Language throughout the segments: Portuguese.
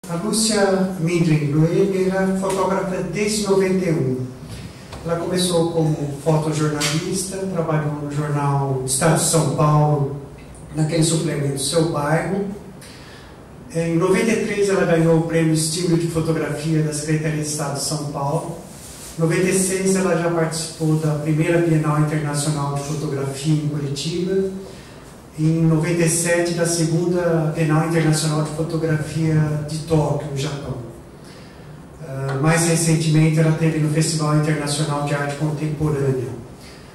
A Lúcia Mindrin era fotógrafa desde 91. Ela começou como fotojornalista, trabalhou no jornal Estado de São Paulo, naquele suplemento Seu Bairro. Em 93 ela ganhou o prêmio Estímulo de Fotografia da Secretaria de Estado de São Paulo. Em 96 ela já participou da primeira Bienal Internacional de Fotografia em Curitiba. Em 97 da segunda Bienal Internacional de Fotografia de Tóquio, no Japão. Mais recentemente ela esteve no Festival Internacional de Arte Contemporânea.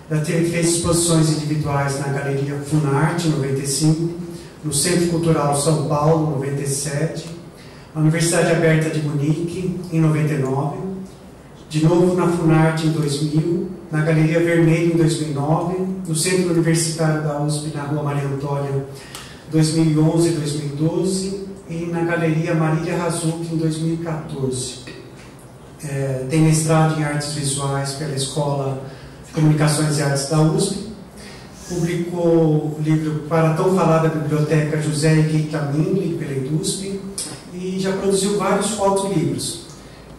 Ela fez exposições individuais na Galeria Funarte, em 95, no Centro Cultural São Paulo, em 97, na Universidade Aberta de Munique, em 99, de novo na Funarte, em 2000, na Galeria Vermelho, em 2009, no Centro Universitário da USP, na Rua Maria Antônia, 2011 e 2012, e na Galeria Marília Razuc, em 2014. Tem mestrado em Artes Visuais pela Escola de Comunicações e Artes da USP, publicou o livro Para Tão Falada Biblioteca José Henrique Camille, pela IDUSP, e já produziu vários fotolivros.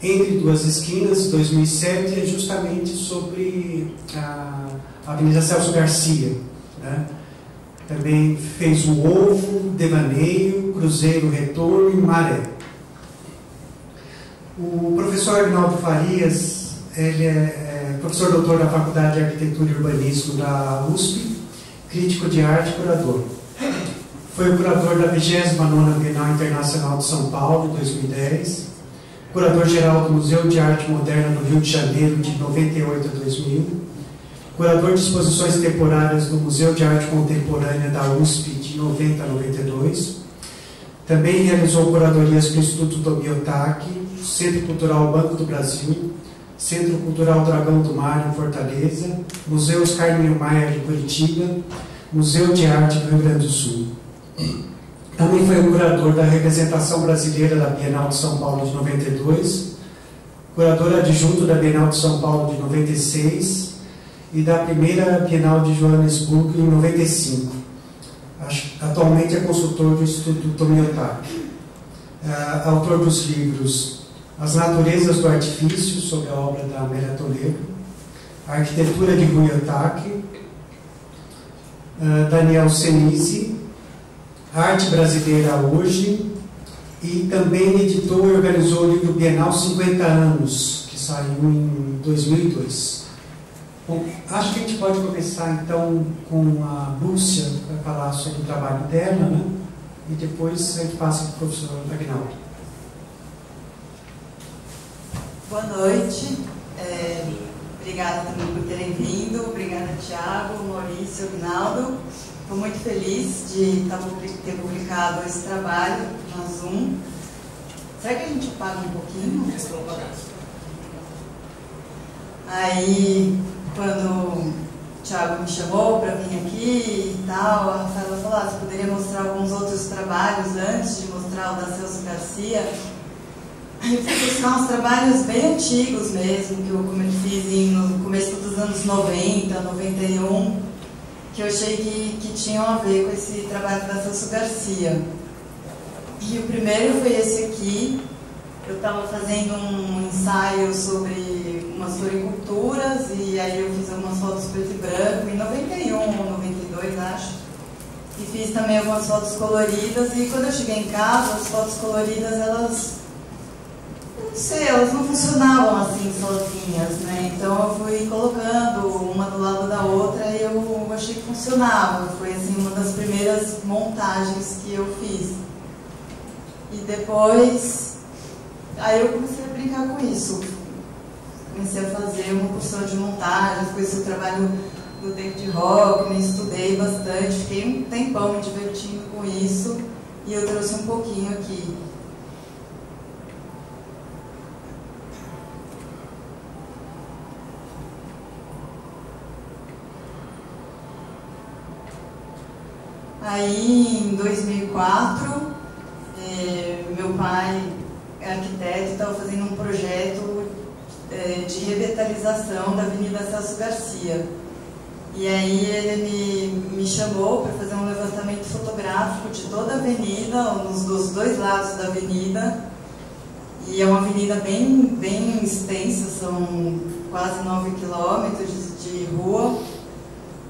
Entre Duas Esquinas, 2007, é justamente sobre a Avenida Celso Garcia, né? Também fez o Ovo, Devaneio, Cruzeiro, Retorno e Maré. O professor Agnaldo Farias, ele é professor doutor da Faculdade de Arquitetura e Urbanismo da USP, crítico de arte e curador. Foi o curador da 29ª Bienal Internacional de São Paulo, em 2010, curador-geral do Museu de Arte Moderna do Rio de Janeiro, de 98 a 2000, curador de exposições temporárias do Museu de Arte Contemporânea da USP, de 90 a 92. Também realizou curadorias para o Instituto Tomi Otaki, Centro Cultural Banco do Brasil, Centro Cultural Dragão do Mar, em Fortaleza, Museu Oscar Niemeyer, de Curitiba, Museu de Arte do Rio Grande do Sul. Também foi o curador da representação brasileira da Bienal de São Paulo de 92, curador adjunto da Bienal de São Paulo de 96 e da primeira Bienal de Joanesburgo em 95. Atualmente é consultor do Instituto Tomi Otaki. Autor dos livros As Naturezas do Artifício, sobre a obra da Amélia Toledo, A Arquitetura de Rui Otaki, Daniel Senise, Arte Brasileira Hoje, e também editou e organizou o livro Bienal 50 Anos, que saiu em 2002. Bom, acho que a gente pode começar então com a Lúcia para falar sobre o trabalho dela, né? E depois a gente passa para o professor Agnaldo. Boa noite, obrigada também por terem vindo, obrigada Thiago, Maurício, Agnaldo. Estou muito feliz de ter publicado esse trabalho na Zoom. Será que a gente paga um pouquinho? Aí, quando o Thiago me chamou para vir aqui e tal, a Rafaela falou, você poderia mostrar alguns outros trabalhos antes de mostrar o da Celso Garcia? Aí eu fui buscar uns trabalhos bem antigos mesmo, que eu fiz no começo dos anos 90, 91, que eu achei que tinham a ver com esse trabalho da Celso Garcia. E o primeiro foi esse aqui. Eu estava fazendo um ensaio sobre umas floriculturas e aí eu fiz algumas fotos preto e branco, em 91 ou 92, acho. E fiz também algumas fotos coloridas e quando eu cheguei em casa, as fotos coloridas, elas não funcionavam assim sozinhas, né? Então eu fui colocando uma do lado da outra e eu achei que funcionava. Foi assim uma das primeiras montagens que eu fiz. E depois, aí eu comecei a brincar com isso. Comecei a fazer uma porção de montagens, conheci o trabalho do David Hockney, estudei bastante, fiquei um tempão me divertindo com isso e eu trouxe um pouquinho aqui. Aí, em 2004, meu pai é arquiteto, estava fazendo um projeto de revitalização da Avenida Celso Garcia. E aí ele me chamou para fazer um levantamento fotográfico de toda a avenida, dos dois lados da avenida, E é uma avenida bem extensa, são quase 9 quilômetros de rua.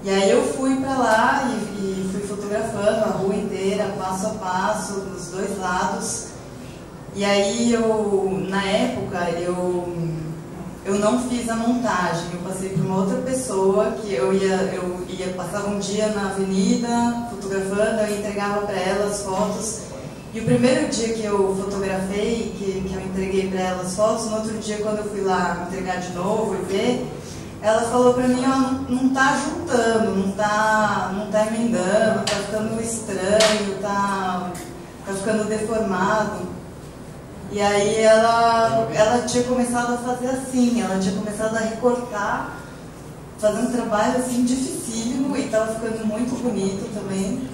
E aí eu fui para lá e fui fotografando a rua inteira, passo a passo, dos dois lados. E aí na época, eu não fiz a montagem, eu passei por uma outra pessoa que eu ia passava um dia na avenida fotografando, eu entregava para ela as fotos. E o primeiro dia que eu fotografei, que eu entreguei para ela as fotos, no outro dia quando eu fui lá entregar de novo e ver, ela falou para mim, ó, não tá juntando, não tá emendando, tá ficando estranho, tá ficando deformado. E aí ela tinha começado a fazer assim, ela tinha começado a recortar, fazer um trabalho assim dificílimo e estava ficando muito bonito também.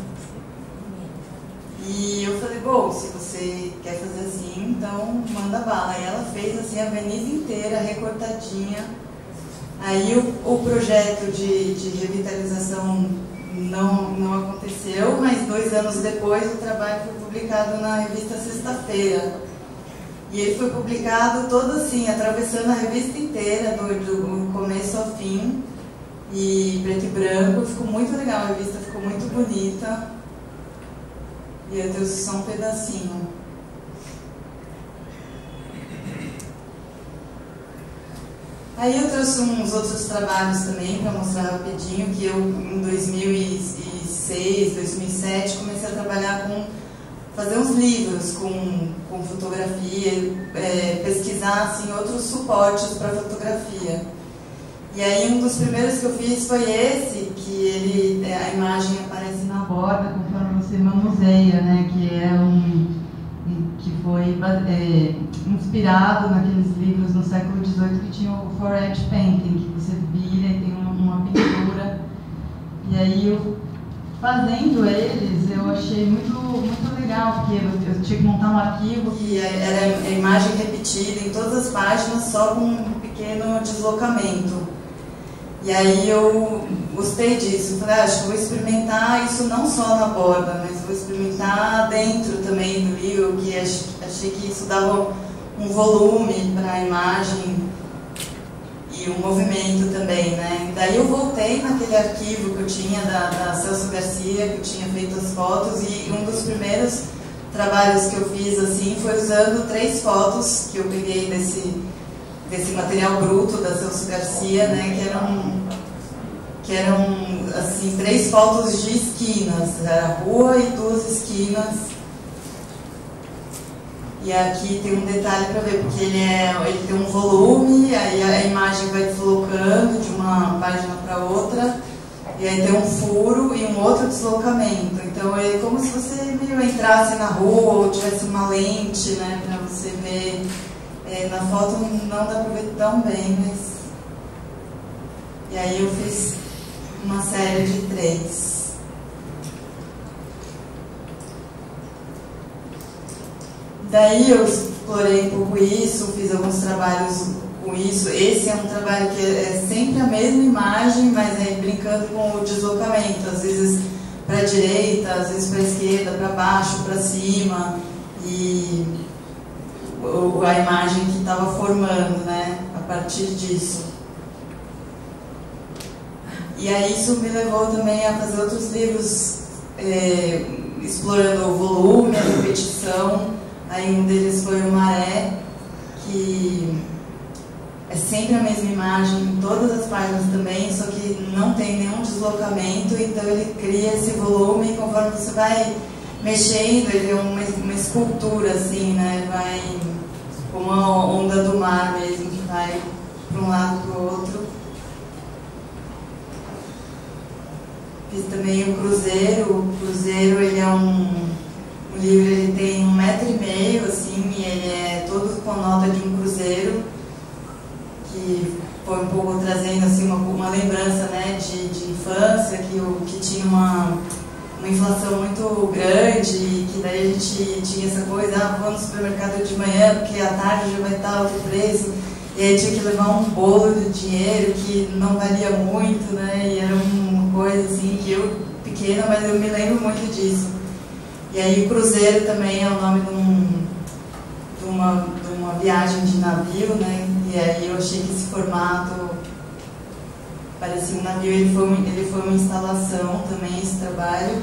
E eu falei, bom, se você quer fazer assim, então manda bala. E ela fez assim a avenida inteira, recortadinha. Aí o projeto de revitalização não aconteceu, mas 2 anos depois o trabalho foi publicado na revista Sexta-feira. E ele foi publicado todo assim, atravessando a revista inteira, do começo ao fim, e preto e branco. Ficou muito legal, a revista ficou muito bonita. E eu trouxe só um pedacinho. Aí eu trouxe uns outros trabalhos também para mostrar rapidinho, que eu em 2006, 2007 comecei a trabalhar fazer uns livros com fotografia, pesquisar assim, outros suportes para fotografia. E aí um dos primeiros que eu fiz foi esse, que a imagem aparece na borda conforme você manuseia, né? Que foi inspirado naqueles livros no século XVIII que tinha o four-edge painting, que você vira e tem uma pintura. E aí eu, fazendo eles, eu achei muito legal, porque eu tinha que montar um arquivo que era a imagem repetida em todas as páginas, só com um pequeno deslocamento. E aí eu gostei disso, falei, acho que vou experimentar isso não só na borda, mas vou experimentar dentro também do livro, que achei que isso dava um volume para a imagem e um movimento também, né? Daí eu voltei naquele arquivo que eu tinha da Celso Garcia, que eu tinha feito as fotos, e um dos primeiros trabalhos que eu fiz assim foi usando 3 fotos que eu peguei desse material bruto da Celso Garcia, né, que eram assim 3 fotos de esquinas, era a rua e 2 esquinas. E aqui tem um detalhe para ver, porque ele tem um volume, aí a imagem vai deslocando de uma página para outra, e aí tem um furo e um outro deslocamento. Então é como se você meio entrasse na rua ou tivesse uma lente, né, para você ver. Na foto não dá para ver tão bem, mas... E aí eu fiz uma série de 3. Daí eu explorei um pouco isso, fiz alguns trabalhos com isso. Esse é um trabalho que é sempre a mesma imagem, mas aí brincando com o deslocamento. Às vezes para a direita, às vezes para a esquerda, para baixo, para cima. E a imagem que estava formando, né, a partir disso. E aí isso me levou também a fazer outros livros explorando o volume, a repetição. Aí um deles foi o Maré, que é sempre a mesma imagem em todas as páginas também, só que não tem nenhum deslocamento, então ele cria esse volume e conforme você vai mexendo, ele é uma escultura assim, né? Vai como uma onda do mar mesmo, que vai para um lado para o outro. Fiz também o Cruzeiro. O Cruzeiro, ele é um livro, ele tem 1,5 metro, assim, e ele é todo com nota de um cruzeiro, que foi um pouco trazendo assim, uma lembrança, né, de infância, que tinha uma inflação muito grande, e que daí a gente tinha essa coisa, vou no supermercado de manhã, porque à tarde já vai estar outro preço, e aí tinha que levar um bolo de dinheiro que não valia muito, né, e era uma coisa assim, que eu, pequena, mas eu me lembro muito disso. E aí o Cruzeiro também é o nome de um uma viagem de navio, né? E aí eu achei que esse formato parecia um navio. Ele foi uma instalação também, esse trabalho.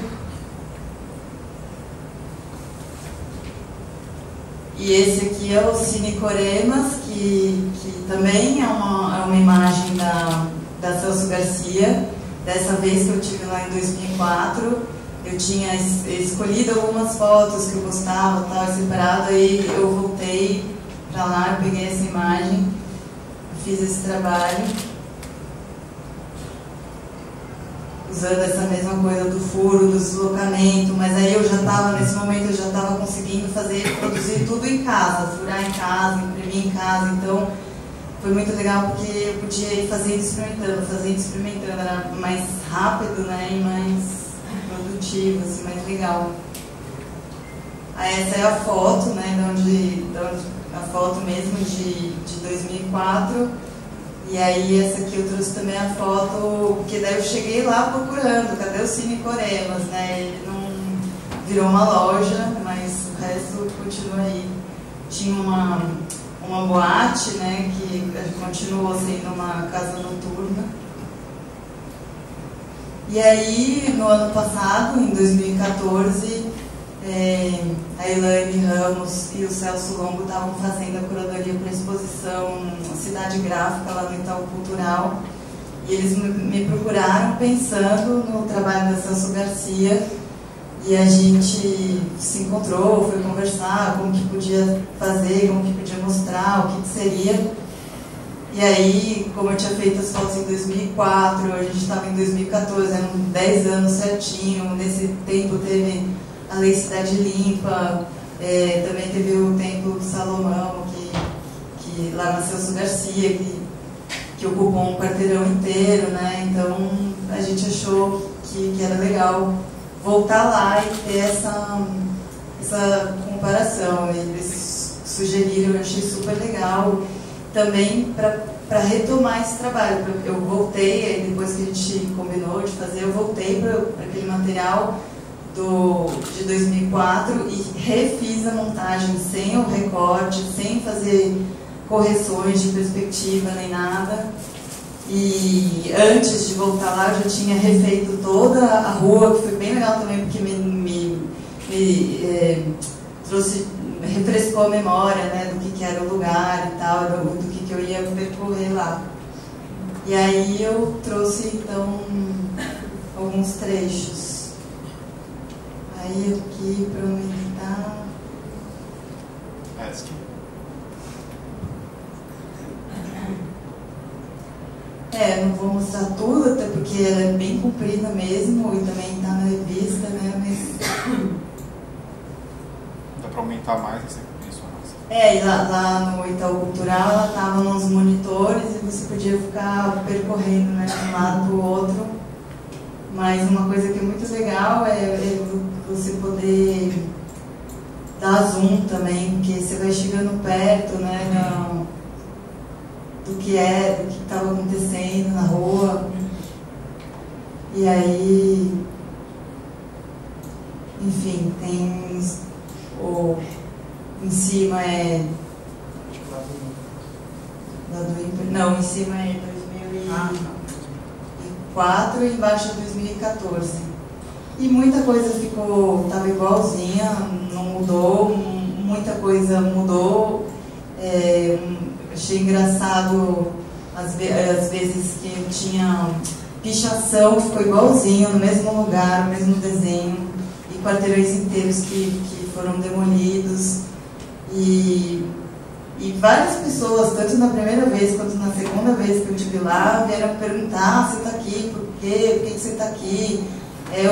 E esse aqui é o Cine Coremas, que também é uma imagem da Celso Garcia. Dessa vez que eu tive lá em 2004, eu tinha escolhido algumas fotos que eu gostava, tal, separado, aí eu voltei para lá, peguei essa imagem, fiz esse trabalho, usando essa mesma coisa do furo, do deslocamento, mas aí eu já estava, nesse momento, eu já estava conseguindo produzir tudo em casa, furar em casa, imprimir em casa, então foi muito legal porque eu podia ir fazendo e experimentando, era mais rápido, né, e mais produtivo, assim, mais legal. Aí essa é a foto, né, a foto mesmo de 2004. E aí essa aqui eu trouxe também a foto, porque daí eu cheguei lá procurando, cadê o Cine Coremas, né? Ele não virou uma loja, mas o resto continua aí. Tinha uma boate, né, que continuou sendo uma casa noturna. E aí, no ano passado, em 2014, a Elaine Ramos e o Celso Longo estavam fazendo a curadoria para a exposição Cidade Gráfica lá no Itaú Cultural, e eles me procuraram pensando no trabalho da Celso Garcia, e a gente se encontrou, foi conversar como que podia fazer, como que podia mostrar, o que seria. E aí, como eu tinha feito as fotos em 2004, a gente estava em 2014, eram 10 anos certinho. Nesse tempo teve a Lei Cidade Limpa, também teve o Templo do Salomão, que lá nasceu Celso Garcia, que ocupou um quarteirão inteiro, né? Então a gente achou que era legal voltar lá e ter essa comparação. Eles sugeriram, eu achei super legal, também para retomar esse trabalho. Eu voltei, aí depois que a gente combinou de fazer, eu voltei para aquele material de 2004 e refiz a montagem sem o recorte, sem fazer correções de perspectiva nem nada. E antes de voltar lá, eu já tinha refeito toda a rua, que foi bem legal também, porque me refrescou a memória, né, do que era o lugar e tal, do que eu ia percorrer lá. E aí eu trouxe, então, alguns trechos. Aí aqui, para aumentar... não vou mostrar tudo, até porque ela é bem comprida mesmo, e também está na revista, né, mas... Dá para aumentar mais esse e lá no Itaú Cultural ela estava nos monitores e você podia ficar percorrendo, né, de um lado para o outro. Mas uma coisa que é muito legal é você poder dar zoom também, porque você vai chegando perto, né, do que estava acontecendo na rua. E aí, enfim, tem em cima não, em cima é 2004 e embaixo é 2014. E muita coisa estava igualzinha, não mudou, muita coisa mudou. Achei engraçado às vezes que tinha pichação, ficou igualzinho, no mesmo lugar, no mesmo desenho, e quarteirões inteiros que foram demolidos. E várias pessoas, tanto na primeira vez quanto na segunda vez que eu estive lá, vieram perguntar: você está aqui, por quê? Por que você está aqui? É a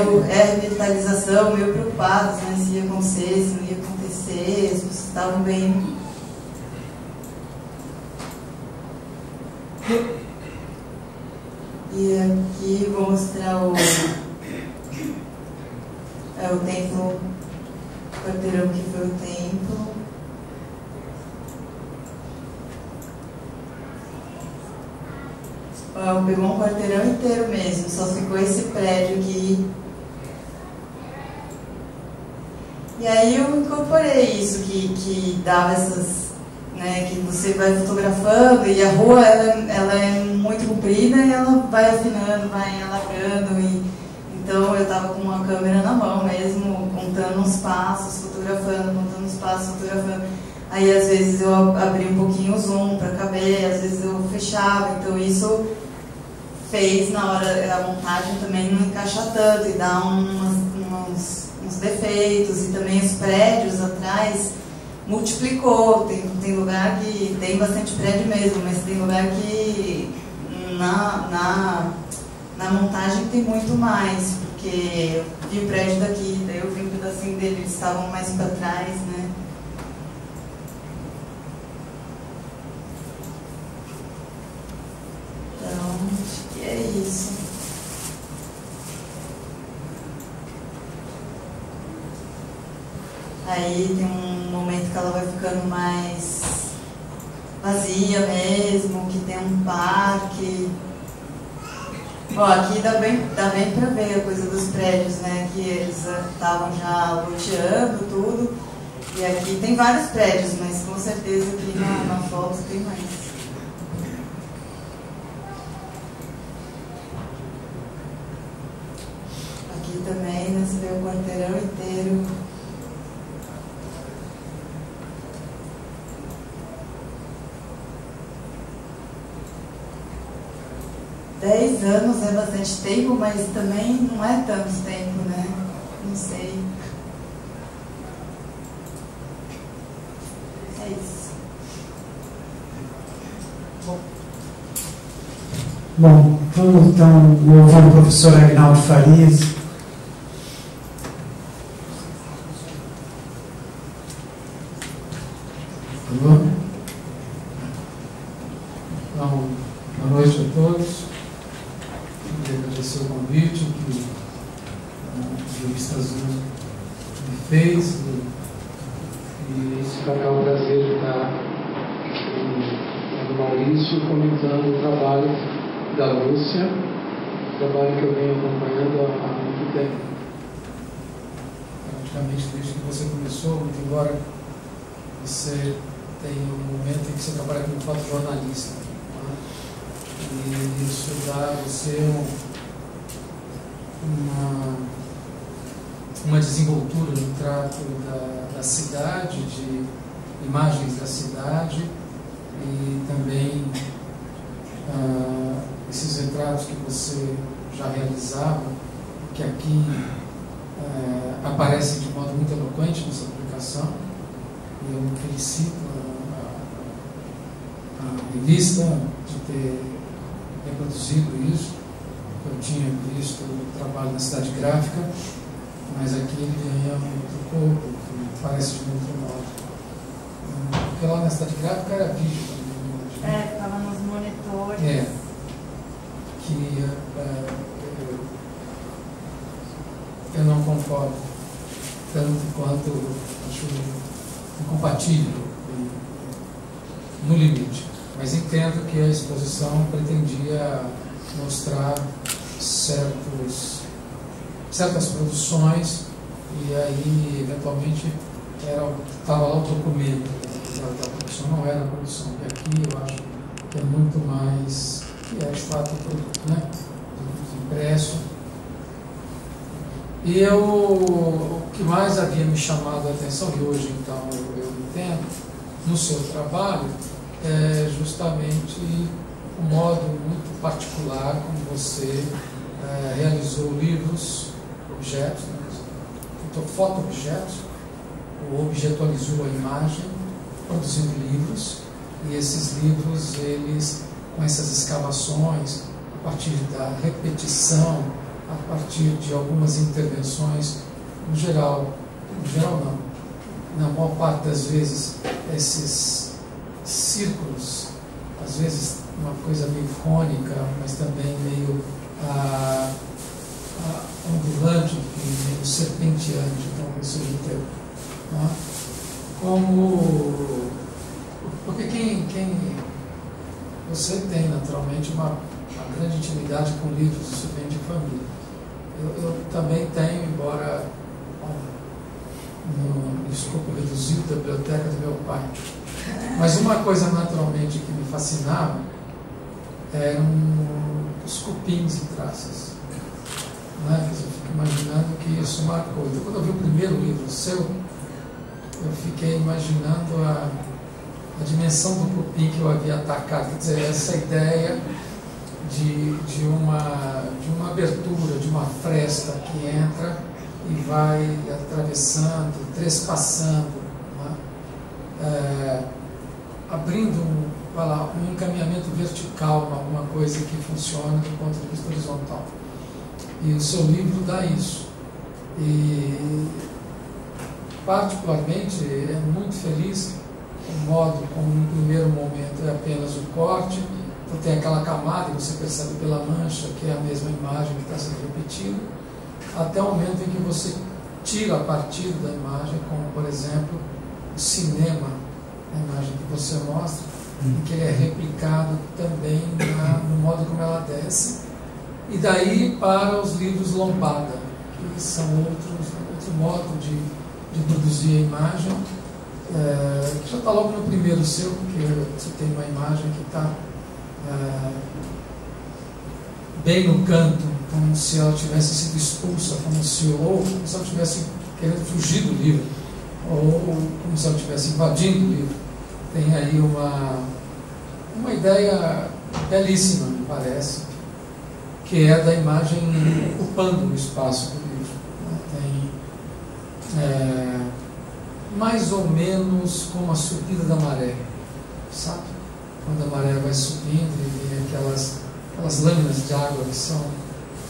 revitalização, meio preocupados, né, se ia acontecer, se não ia acontecer, as pessoas estavam bem... E aqui vou mostrar o templo, o quarteirão que foi o templo. Pegou um quarteirão inteiro mesmo, só ficou esse prédio aqui. E aí eu incorporei isso, que dava essas, né, que você vai fotografando e a rua ela é muito comprida e ela vai afinando, vai alargando. Então eu estava com uma câmera na mão mesmo, contando os passos, fotografando, contando os passos, fotografando. Aí às vezes eu abria um pouquinho o zoom para caber, às vezes eu fechava, então isso fez na hora a montagem também não encaixar tanto e dar uns defeitos. E também os prédios atrás multiplicou, tem lugar que tem bastante prédio mesmo, mas tem lugar que na montagem tem muito mais, porque eu vi o prédio daqui, daí eu vi um pedacinho dele, eles estavam mais para trás, né? Então, acho que é isso. Aí tem um momento que ela vai ficando mais vazia mesmo, que tem um parque. Bom, aqui dá bem pra ver a coisa dos prédios, né? Que eles estavam já loteando tudo. E aqui tem vários prédios, mas com certeza aqui na foto tem mais. Aqui também, né? Você vê o quarteirão inteiro. Dez anos é bastante tempo, mas também não é tanto tempo, né? Não sei. É isso. Bom, vamos então ouvir o professor Aguinaldo Farias. Alô? Então, boa noite a todos. Queria agradecer o convite que a revista Azul me fez e para mim é um prazer de estar com o Maurício comentando o trabalho da Lúcia, trabalho que eu venho acompanhando há muito tempo. Praticamente desde que você começou, muito embora você tenha um momento em que você trabalha como fotojornalista, né? E isso dá a você uma desenvoltura no trato da cidade, de imagens da cidade e também esses retratos que você já realizava, que aqui aparecem de modo muito eloquente nessa publicação. E eu me felicito a revista de ter reproduzido isso. Eu tinha visto o trabalho na Cidade Gráfica, mas aqui ele ganha outro corpo, que parece de outro modo. Porque lá na Cidade Gráfica era vídeo também. Ficava nos monitores. Que eu não concordo tanto quanto acho incompatível, no limite. Mas entendo que a exposição pretendia mostrar certas produções e aí, eventualmente, estava lá o documento da produção, não era a produção. E aqui eu acho que é muito mais, que é de fato o produto, né? Impresso. E o que mais havia me chamado a atenção, e hoje então eu entendo, no seu trabalho, é justamente o modo muito particular como você realizou livros, objetos, né? Então, foto-objetos, ou objetualizou a imagem, produzindo livros, e esses livros, eles, com essas escavações, a partir da repetição, a partir de algumas intervenções, no geral não, na maior parte das vezes, esses círculos, às vezes uma coisa meio cônica, mas também meio ondulante, meio serpenteante, talvez seja o termo. Né? Porque você tem naturalmente uma grande intimidade com livros, isso vem de família. Eu também tenho, embora no escopo reduzido da biblioteca do meu pai. Mas uma coisa naturalmente que me fascinava eram os cupins e traças. Né? Eu fico imaginando que isso marcou. Então, quando eu vi o primeiro livro seu, eu fiquei imaginando a dimensão do cupim que eu havia atacado. Quer dizer, essa ideia de uma abertura, de uma fresta que entra e vai atravessando, trespassando, né? Abrindo um encaminhamento vertical em alguma coisa que funciona do ponto de vista horizontal. E o seu livro dá isso. E, particularmente, é muito feliz o modo como, no primeiro momento, é apenas o corte, então tem aquela camada que você percebe pela mancha, que é a mesma imagem que está sendo repetida, até o momento em que você tira a partir da imagem, como, por exemplo, o cinema, a imagem que você mostra, em que ele é replicado também no modo como ela desce, e daí para os livros lombada, que são outro modo de produzir a imagem, já está logo no primeiro seu, porque você tem uma imagem que está bem no canto, como se ela tivesse sido expulsa, como se ela estivesse querendo fugir do livro, ou como se ela estivesse invadindo o livro. Tem aí uma ideia belíssima, me parece, que é da imagem ocupando o espaço do livro. Tem mais ou menos como a subida da maré, sabe? Quando a maré vai subindo e vem aquelas lâminas de água que são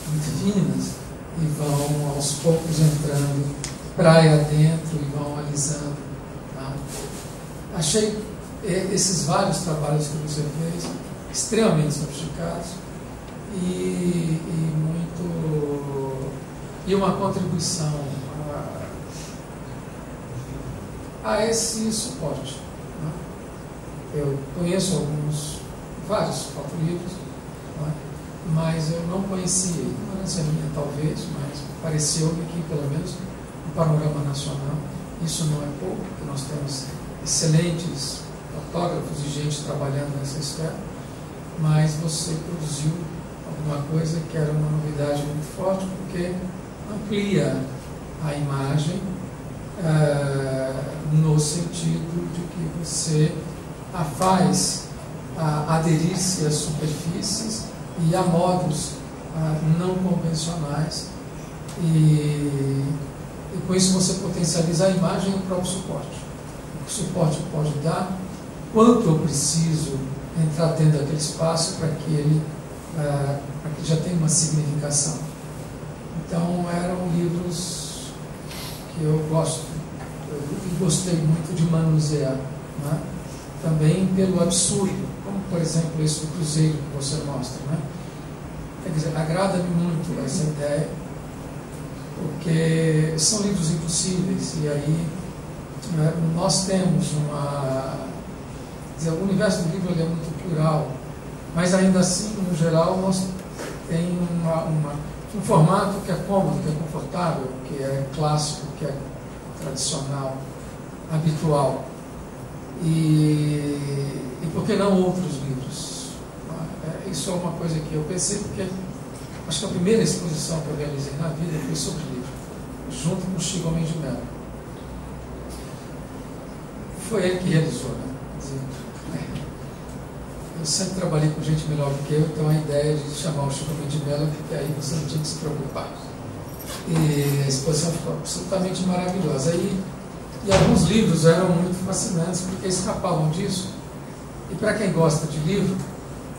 muito finas e vão aos poucos entrando praia dentro e vão alisando. Tá? Achei esses vários trabalhos que você fez extremamente sofisticados e uma contribuição a esse suporte. Né? Eu conheço vários fotolivros, né? Mas eu não conhecia, ignorância minha talvez, mas pareceu-me que pelo menos no panorama nacional isso não é pouco, porque nós temos excelentes fotógrafos e gente trabalhando nessa esfera, mas você produziu alguma coisa que era uma novidade muito forte, porque amplia a imagem no sentido de que você a faz aderir-se às superfícies e a modos não convencionais, e com isso você potencializa a imagem e o próprio suporte. O que o suporte pode dar, quanto eu preciso entrar dentro daquele espaço para que ele já tenha uma significação. Então eram livros que eu gostei muito de manusear, né? Também pelo absurdo, como por exemplo esse do Cruzeiro que você mostra, né? Quer dizer, agrada-me muito essa ideia, porque são livros impossíveis, e aí nós temos o universo do livro ele é muito plural, mas ainda assim, no geral, nós tem um formato que é cômodo, que é confortável, que é clássico, que é tradicional, habitual. E por que não outros livros? Isso é uma coisa que eu pensei, porque acho que a primeira exposição que eu realizei na vida foi sobre livro, junto com o Chico Homem de Melo. Foi ele que realizou, né? Eu sempre trabalhei com gente melhor do que eu, então a ideia de chamar o Chico Homem de Melo, porque aí você não tinha que se preocupar. E a exposição ficou absolutamente maravilhosa. E alguns livros eram muito fascinantes, porque escapavam disso. E para quem gosta de livro,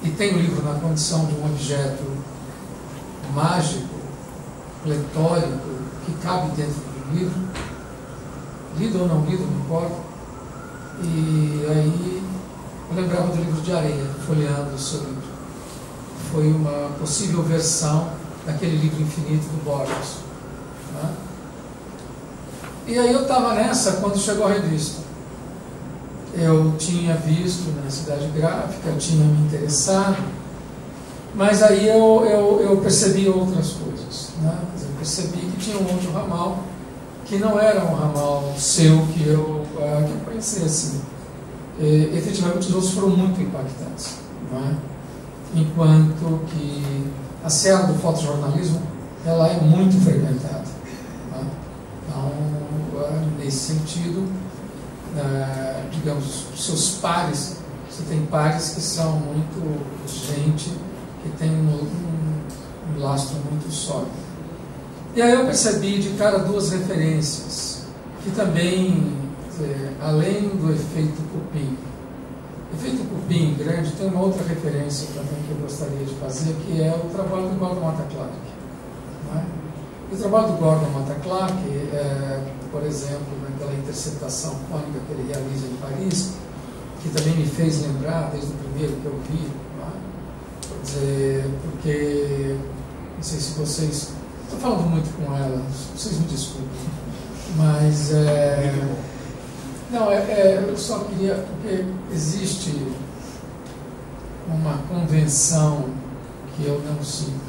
e tem o livro na condição de um objeto mágico, pletórico, que cabe dentro do livro, lido ou não lido, não importa. E aí eu lembrava do livro de areia, folheando o seu livro. Foi uma possível versão daquele livro infinito do Borges. Né? E aí eu estava nessa quando chegou a revista. Eu tinha visto na Cidade Gráfica, eu tinha me interessado, mas aí eu percebi outras coisas. Né? Eu percebi que tinha um outro ramal que não era um ramal seu que eu conheci assim. Efetivamente os outros foram muito impactantes, não é? Enquanto que a seara do fotojornalismo ela é muito frequentada, não é? Então, nesse sentido, digamos, seus pares, você tem pares que são muito gente que tem um lastro muito sólido. E aí eu percebi de cara duas referências que também, além do efeito cupim, efeito cupim grande, tem uma outra referência também que eu gostaria de fazer, que é o trabalho do Gordon Matta Clark, não é? O trabalho do Gordon Matta Clark, por exemplo, naquela interceptação cônica que ele realiza em Paris, que também me fez lembrar desde o primeiro que eu vi, não é? Quer dizer, porque não sei se vocês, estou falando muito com ela, vocês me desculpem, mas eu só queria, porque existe uma convenção que eu não sigo.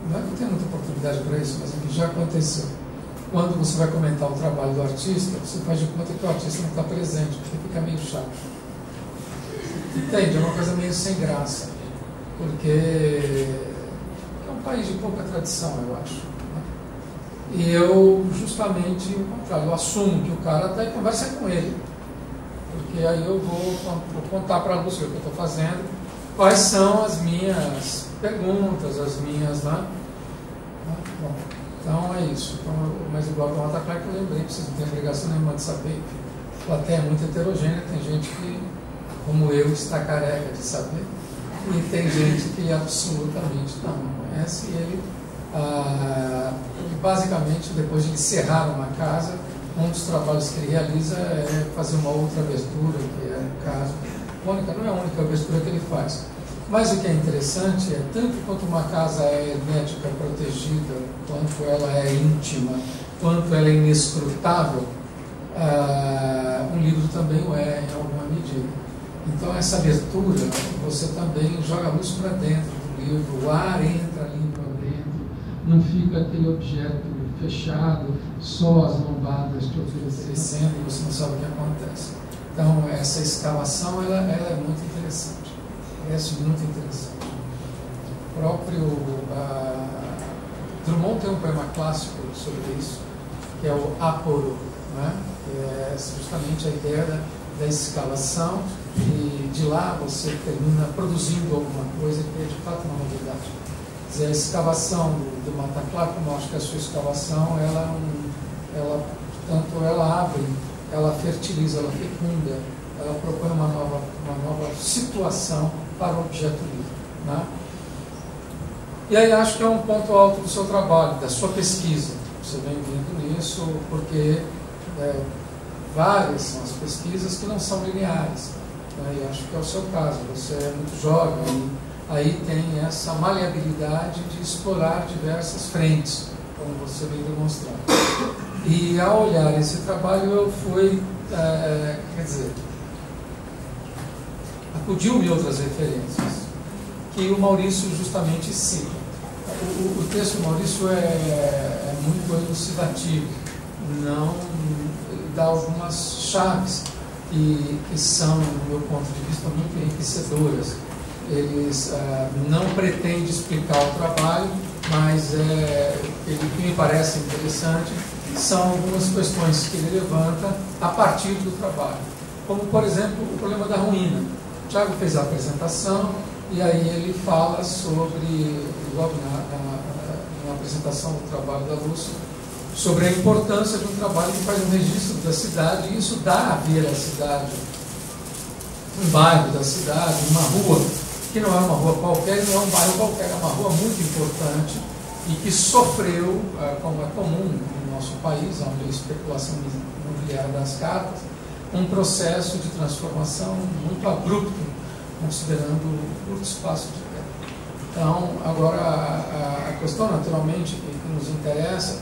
Não é que eu tenho muita oportunidade para isso, mas é que já aconteceu. Quando você vai comentar o trabalho do artista, você faz de conta que o artista não está presente, porque fica meio chato. Entende? É uma coisa meio sem graça, porque é um país de pouca tradição, eu acho. Né? E eu, justamente, o contrário, eu assumo que o cara está e conversa com ele. Porque aí eu vou contar para a Lúcia o que eu estou fazendo, quais são as minhas perguntas, as minhas... Né? Bom, então é isso. Então, mas igual do Matta Clark, eu lembrei que vocês não têm obrigação nenhuma de saber. A plateia é muito heterogênea, tem gente que, como eu, está careca de saber, e tem gente que absolutamente não conhece. E ele, basicamente, depois de encerrar uma casa, um dos trabalhos que ele realiza é fazer uma outra abertura, que é o caso. Mônica não é a única abertura que ele faz. Mas o que é interessante é, tanto quanto uma casa é hermética, protegida, quanto ela é íntima, quanto ela é inescrutável, um livro também o é, em alguma medida. Então, essa abertura, você também joga a luz para dentro do livro, o ar entra ali para dentro, não fica aquele objeto fechado, só as lombadas te oferecendo e você não sabe o que acontece. Então, essa escavação ela é muito interessante. Parece muito interessante. O próprio Drummond tem um poema clássico sobre isso, que é o Aporo, né? Que é justamente a ideia da escavação, e de lá você termina produzindo alguma coisa que é de fato uma novidade. Quer dizer, a escavação do Matta Clark, como eu acho que a sua escavação, portanto, ela abre, ela fertiliza, ela fecunda, ela propõe uma nova situação para o objeto livre, né? E aí acho que é um ponto alto do seu trabalho, da sua pesquisa. Você vem vindo nisso porque várias são as pesquisas que não são lineares, né? E acho que é o seu caso. Você é muito jovem e aí tem essa maleabilidade de explorar diversas frentes, como você vem demonstrando. E ao olhar esse trabalho eu fui, quer dizer, acudiu-me outras referências que o Maurício justamente cita. O texto do Maurício é muito elucidativo, não dá algumas chaves que são, do meu ponto de vista, muito enriquecedoras. Eles não pretendem explicar o trabalho, mas o que me parece interessante são algumas questões que ele levanta a partir do trabalho, como, por exemplo, o problema da ruína. O Thiago fez a apresentação e aí ele fala sobre, logo na apresentação do trabalho da Lúcia, sobre a importância de um trabalho que faz um registro da cidade, e isso dá a ver a cidade, um bairro da cidade, uma rua, que não é uma rua qualquer, não é um bairro qualquer, é uma rua muito importante e que sofreu, como é comum no nosso país, onde a especulação imobiliária das cartas, um processo de transformação muito abrupto, considerando o curto espaço de tempo. Então, agora, a questão, naturalmente, que nos interessa,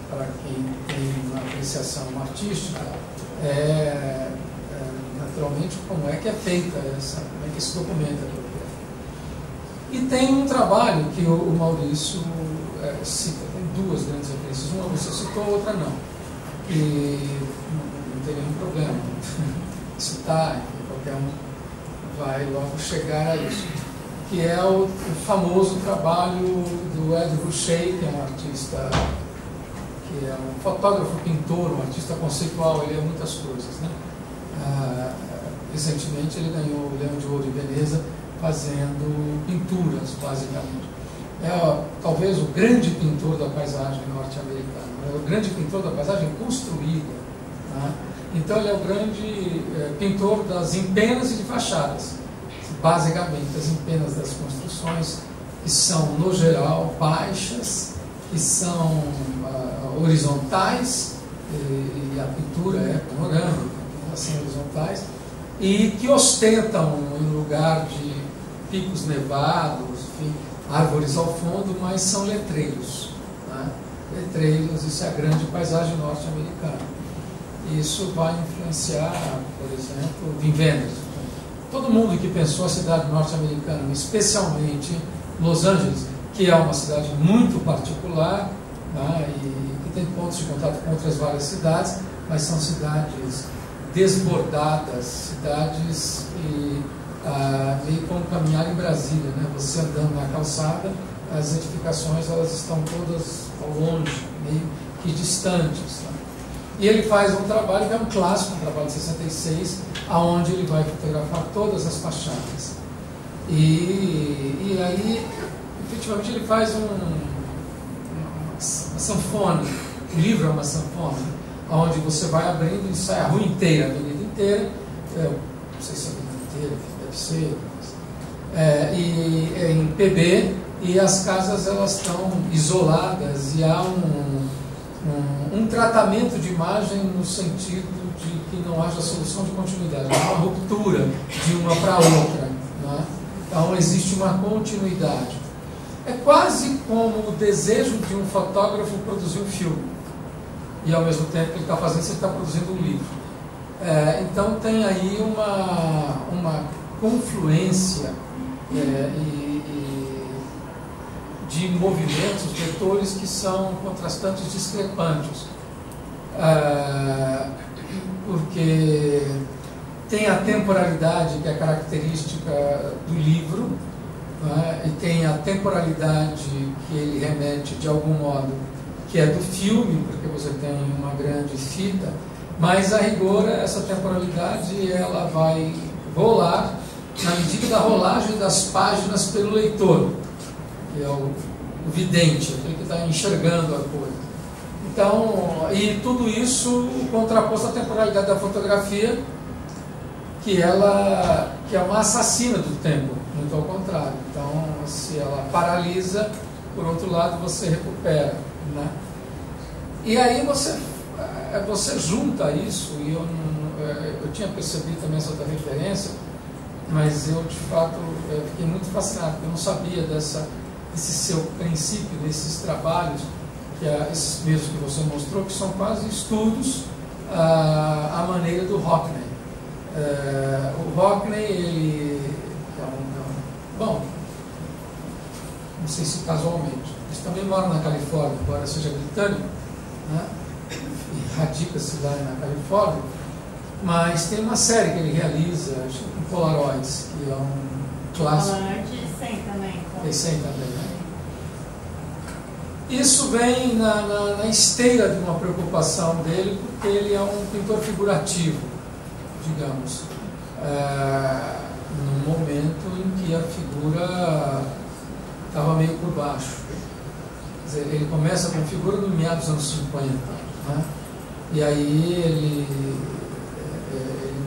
para quem tem uma apreciação artística, naturalmente, como é que é feita como é que se documenta aquilo que é. E tem um trabalho que o Maurício cita, tem duas grandes referências. Uma você citou, outra não. E não tem nenhum problema citar, qualquer um vai logo chegar a isso. Que é o famoso trabalho do Ed Ruscha, que é um artista, que é um fotógrafo, pintor, um artista conceitual, ele é muitas coisas, né? Recentemente ele ganhou o Leão de Ouro em Veneza fazendo pinturas, basicamente. É talvez o grande pintor da paisagem norte-americana, é o grande pintor da paisagem construída, tá? Então ele é o grande pintor das empenas e de fachadas, basicamente as empenas das construções, que são no geral baixas, que são horizontais, e a pintura é panorâmica, elas são horizontais, e que ostentam em lugar de picos nevados, enfim, árvores ao fundo, mas são letreiros, né? Letreiros, isso é a grande paisagem norte-americana. Isso vai influenciar, por exemplo, Wim Wenders. Todo mundo que pensou a cidade norte-americana, especialmente Los Angeles, que é uma cidade muito particular, né, e que tem pontos de contato com outras várias cidades, mas são cidades desbordadas, cidades que meio como caminhar em Brasília, né? Você andando na calçada, as edificações elas estão todas ao longe, meio que distantes, né? E ele faz um trabalho que é um clássico, um trabalho de 66, aonde ele vai fotografar todas as fachadas. E aí, efetivamente, ele faz uma sanfona. O livro é uma sanfona, onde você vai abrindo e sai a rua inteira, a avenida inteira, não sei se é a avenida inteira, deve ser, e em PB, e as casas elas estão isoladas, e há um tratamento de imagem no sentido de que não haja solução de continuidade, há uma ruptura de uma para outra, né? Então existe uma continuidade. É quase como o desejo de um fotógrafo produzir um filme, e ao mesmo tempo que ele está fazendo isso, ele está produzindo um livro. Então tem aí uma confluência de movimentos, vetores que são contrastantes, discrepantes, porque tem a temporalidade que é característica do livro, né, e tem a temporalidade que ele remete de algum modo, que é do filme, porque você tem uma grande fita, mas a rigor essa temporalidade ela vai rolar na medida da rolagem das páginas pelo leitor, que é o vidente, aquele que está enxergando a coisa. Então, e tudo isso contraposto à temporalidade da fotografia, que é uma assassina do tempo, muito ao contrário. Então, se ela paralisa, por outro lado, você recupera, né? E aí você junta isso, e eu tinha percebido também essa outra referência, mas eu, de fato, fiquei muito fascinado, porque eu não sabia desse seu princípio, desses trabalhos, esses mesmos que você mostrou, que são quase estudos à maneira do Hockney. O Hockney, ele bom, não sei se casualmente, mas também mora na Califórnia, embora seja britânico, né? E radica-se lá na Califórnia, mas tem uma série que ele realiza, acho que com Polaroids, que é um clássico. Polaroid 100 também. Tem 100 também, né? Isso vem na esteira de uma preocupação dele, porque ele é um pintor figurativo, digamos, num momento em que a figura estava meio por baixo. Quer dizer, ele começa com figura do meados dos anos 50, né? E aí ele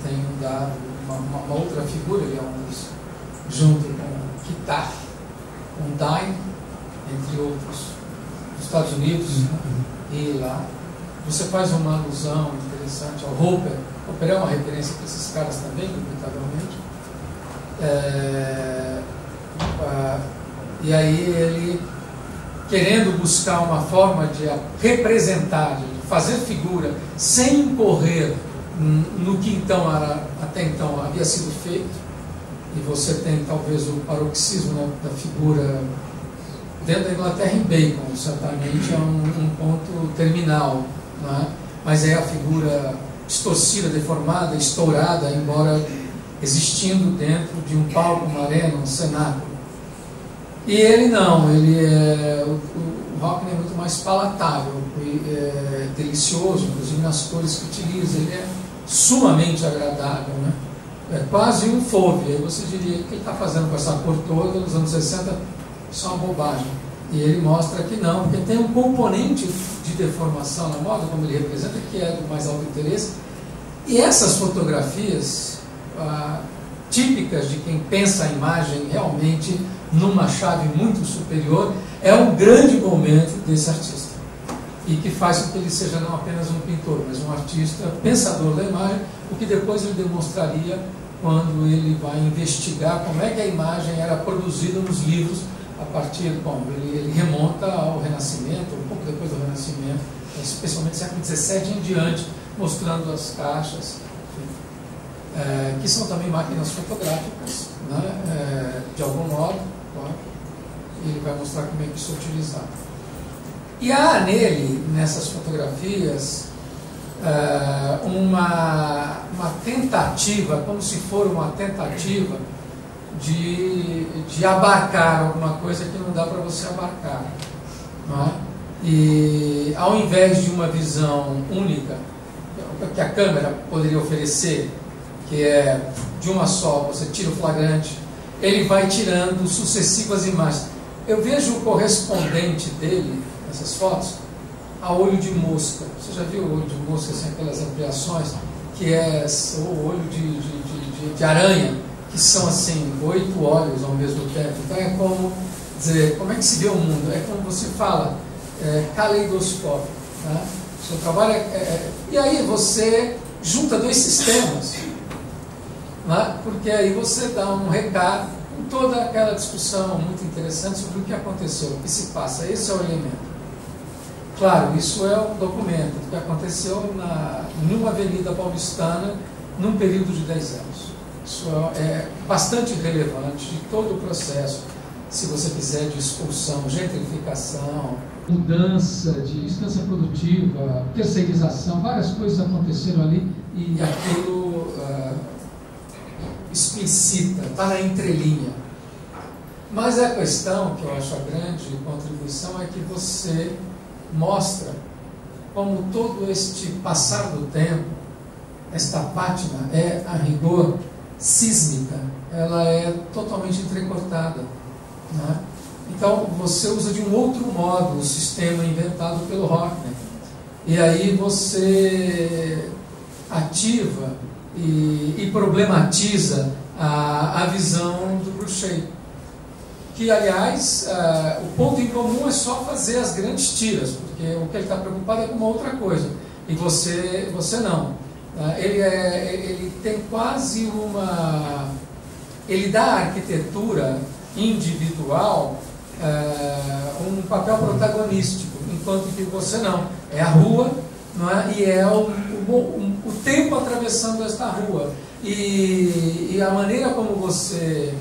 tem dado uma outra figura, ele é um dos, junto com Kittar, com Dime, entre outros, dos Estados Unidos, e lá. Você faz uma alusão interessante ao Hopper. Hopper é uma referência para esses caras também, inevitavelmente. E aí ele, querendo buscar uma forma de representar, de fazer figura, sem incorrer no que até então havia sido feito, e você tem talvez o paroxismo, né, da figura dentro da Inglaterra, em Bacon, certamente é um ponto terminal, não é? Mas é a figura distorcida, deformada, estourada, embora existindo dentro de um palco, uma arena, um cenáculo. E ele não, o Hockney é muito mais palatável, é delicioso, inclusive nas cores que utiliza, ele é sumamente agradável, né? É quase um fauve. Aí você diria que ele está fazendo com essa cor toda nos anos 60, isso é uma bobagem. E ele mostra que não, porque tem um componente de deformação na moda, como ele representa, que é do mais alto interesse. E essas fotografias típicas de quem pensa a imagem realmente numa chave muito superior, é um grande momento desse artista. E que faz com que ele seja não apenas um pintor, mas um artista pensador da imagem, o que depois ele demonstraria quando ele vai investigar como é que a imagem era produzida nos livros a partir, bom, ele remonta ao Renascimento, um pouco depois do Renascimento, especialmente século XVII em diante, mostrando as caixas, que são também máquinas fotográficas, né, de algum modo, claro, e ele vai mostrar como é que isso é utilizado. E há nele, nessas fotografias, uma tentativa, como se for uma tentativa de abarcar alguma coisa que não dá para você abarcar, não é? E ao invés de uma visão única que a câmera poderia oferecer, que é de uma só, você tira o flagrante, ele vai tirando sucessivas imagens. Eu vejo o correspondente dele, essas fotos, a olho de mosca. Você já viu o olho de mosca, assim, aquelas ampliações, que é o olho de aranha, que são assim, 8 olhos ao mesmo tempo. Então é como dizer, como é que se vê o mundo? É como você fala, caleidoscópio, né? O seu trabalho e aí você junta dois sistemas, né? Porque aí você dá um recado com toda aquela discussão muito interessante sobre o que aconteceu, o que se passa. Esse é o elemento. Claro, isso é um documento do que aconteceu numa avenida paulistana num período de 10 anos. Isso é bastante relevante de todo o processo, se você quiser, de expulsão, gentrificação, mudança de instância produtiva, terceirização, várias coisas aconteceram ali e aquilo explicita, está na entrelinha. Mas a questão que eu acho a grande contribuição é que você mostra como todo este passar do tempo, esta pátina é, a rigor, sísmica, ela é totalmente entrecortada, né? Então você usa de um outro modo o sistema inventado pelo Hockney, e aí você ativa e problematiza a visão do Boucher, que aliás o ponto em comum é só fazer as grandes tiras, porque o que ele está preocupado é com uma outra coisa, e você não. Ele tem quase ele dá à arquitetura individual um papel protagonístico, enquanto que você não. É a rua, não é? E é o tempo atravessando esta rua. E a maneira como você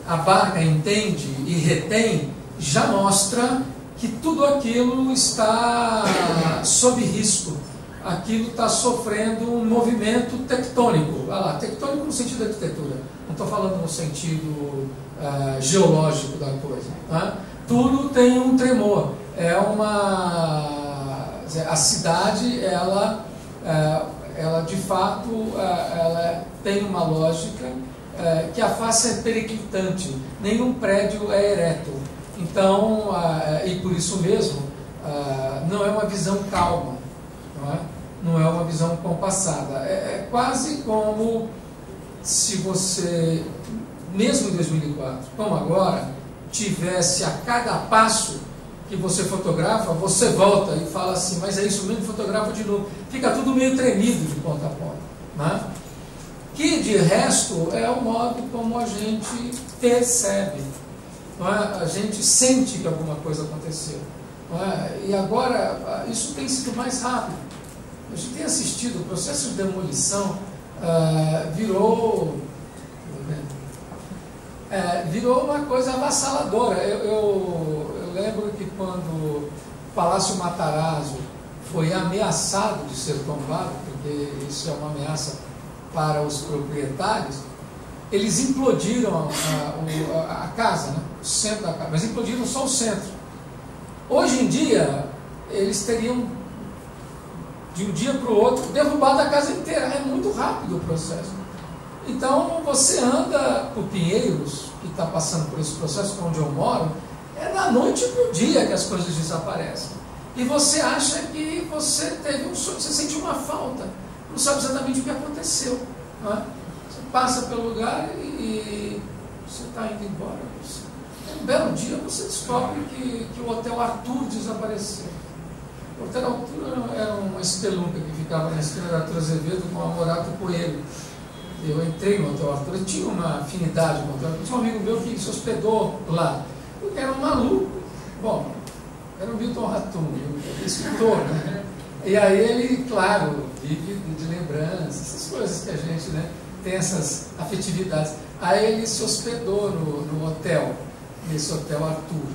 abarca, entende e retém, já mostra que tudo aquilo está sob risco. Aquilo está sofrendo um movimento tectônico. Olha lá, tectônico no sentido da arquitetura. Não estou falando no sentido geológico da coisa. Tá? Tudo tem um tremor. A cidade, ela de fato, ela tem uma lógica que a face é periclitante. Nenhum prédio é ereto. Então, e por isso mesmo, não é uma visão calma. Não é uma visão compassada. É quase como se você, mesmo em 2004, como agora, tivesse a cada passo que você fotografa, você volta e fala assim, mas é isso mesmo, fotografa de novo. Fica tudo meio tremido de ponta a ponta, né? Que de resto é o modo como a gente percebe, não é? A gente sente que alguma coisa aconteceu, não é? E agora isso tem sido mais rápido. A gente tem assistido, o processo de demolição virou uma coisa avassaladora. Eu lembro que quando o Palácio Matarazzo foi ameaçado de ser tombado, porque isso é uma ameaça para os proprietários, eles implodiram a casa, né? O centro da casa, mas implodiram só o centro. Hoje em dia, eles teriam, de um dia para o outro, derrubado a casa inteira. É muito rápido o processo. Então, você anda por Pinheiros, que está passando por esse processo, onde eu moro, é da noite para o dia que as coisas desaparecem. E você acha que você teve um sonho, você sente uma falta, não sabe exatamente o que aconteceu. Não é? Você passa pelo lugar e você está indo embora. Um belo dia você descobre que o Hotel Arthur desapareceu. O Hotel Arthur era uma espelunca que ficava na esquina da Arthur Azevedo com a Morato Coelho. Eu entrei no Hotel Arthur, eu tinha uma afinidade com o Hotel Arthur. Tinha um amigo meu que se hospedou lá, porque era um maluco. Bom, era o Milton Ratum, escritor, né? E aí ele, claro, vive de lembranças, essas coisas que a gente, né, tem essas afetividades. Aí ele se hospedou no hotel, nesse Hotel Arthur,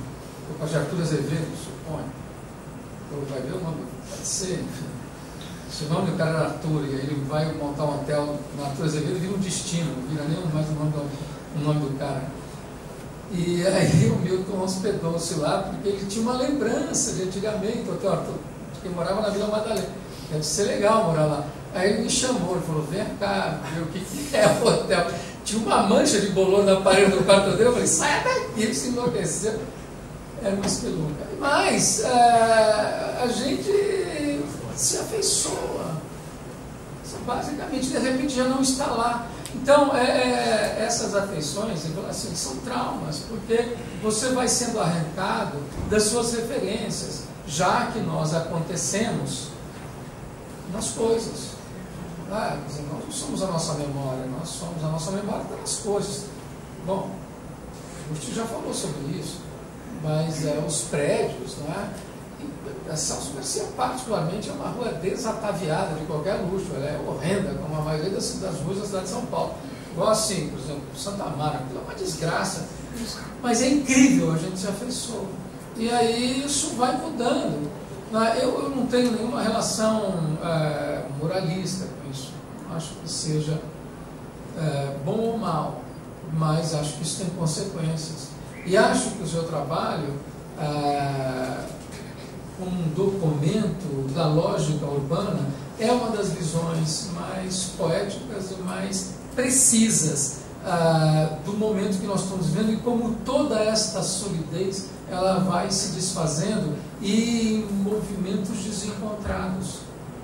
o de Arthur Azevedo, suponho. Ou vai ver o nome, pode ser, enfim. Se o nome do cara era Arthur, e aí ele vai montar um hotel no Arthur Azevedo, vira um destino, não vira nem mais o nome do cara. E aí o Milton hospedou-se lá, porque ele tinha uma lembrança de antigamente, o Hotel Arthur, que morava na Vila Madalena. Deve ser legal morar lá. Aí ele me chamou, ele falou, vem cá, ver o que é o hotel. Tinha uma mancha de bolor na parede do quarto dele, eu falei, sai daqui, ele se enlouqueceu. Era uma espelunca. Mas a gente se afeiçoa. Basicamente, de repente já não está lá. Então, essas afeições assim, são traumas, porque você vai sendo arrancado das suas referências, já que nós acontecemos nas coisas. Nós não somos a nossa memória, nós somos a nossa memória nas coisas. Bom, o Agostinho já falou sobre isso, mas os prédios, né? A Celso Garcia, particularmente, é uma rua desataviada de qualquer luxo, ela é horrenda, como a maioria das ruas da cidade de São Paulo. Igual assim, por exemplo, Santa Amaro, aquilo é uma desgraça, mas é incrível, a gente se afeiçoa. E aí isso vai mudando. Eu não tenho nenhuma relação moralista com isso, não acho que seja bom ou mal, mas acho que isso tem consequências. E acho que o seu trabalho, um documento da lógica urbana, é uma das visões mais poéticas e mais precisas do momento que nós estamos vivendo, e como toda esta solidez ela vai se desfazendo e em movimentos desencontrados,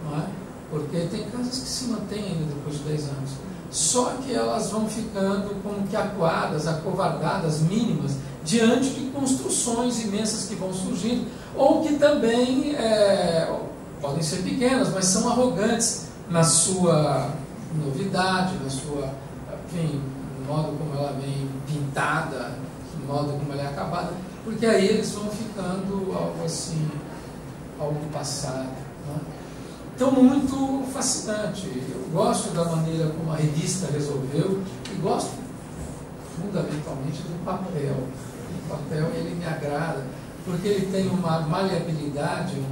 não é? Porque tem casas que se mantêm ainda depois de 10 anos, só que elas vão ficando como que acuadas, acovardadas, mínimas, diante de construções imensas que vão surgindo, ou que também podem ser pequenas, mas são arrogantes na sua novidade, na sua, enfim, no modo como ela vem pintada, no modo como ela é acabada, porque aí eles vão ficando algo assim, algo do passado, né? Então, muito fascinante. Eu gosto da maneira como a revista resolveu e gosto fundamentalmente do papel. O papel, ele me agrada, porque ele tem uma maleabilidade,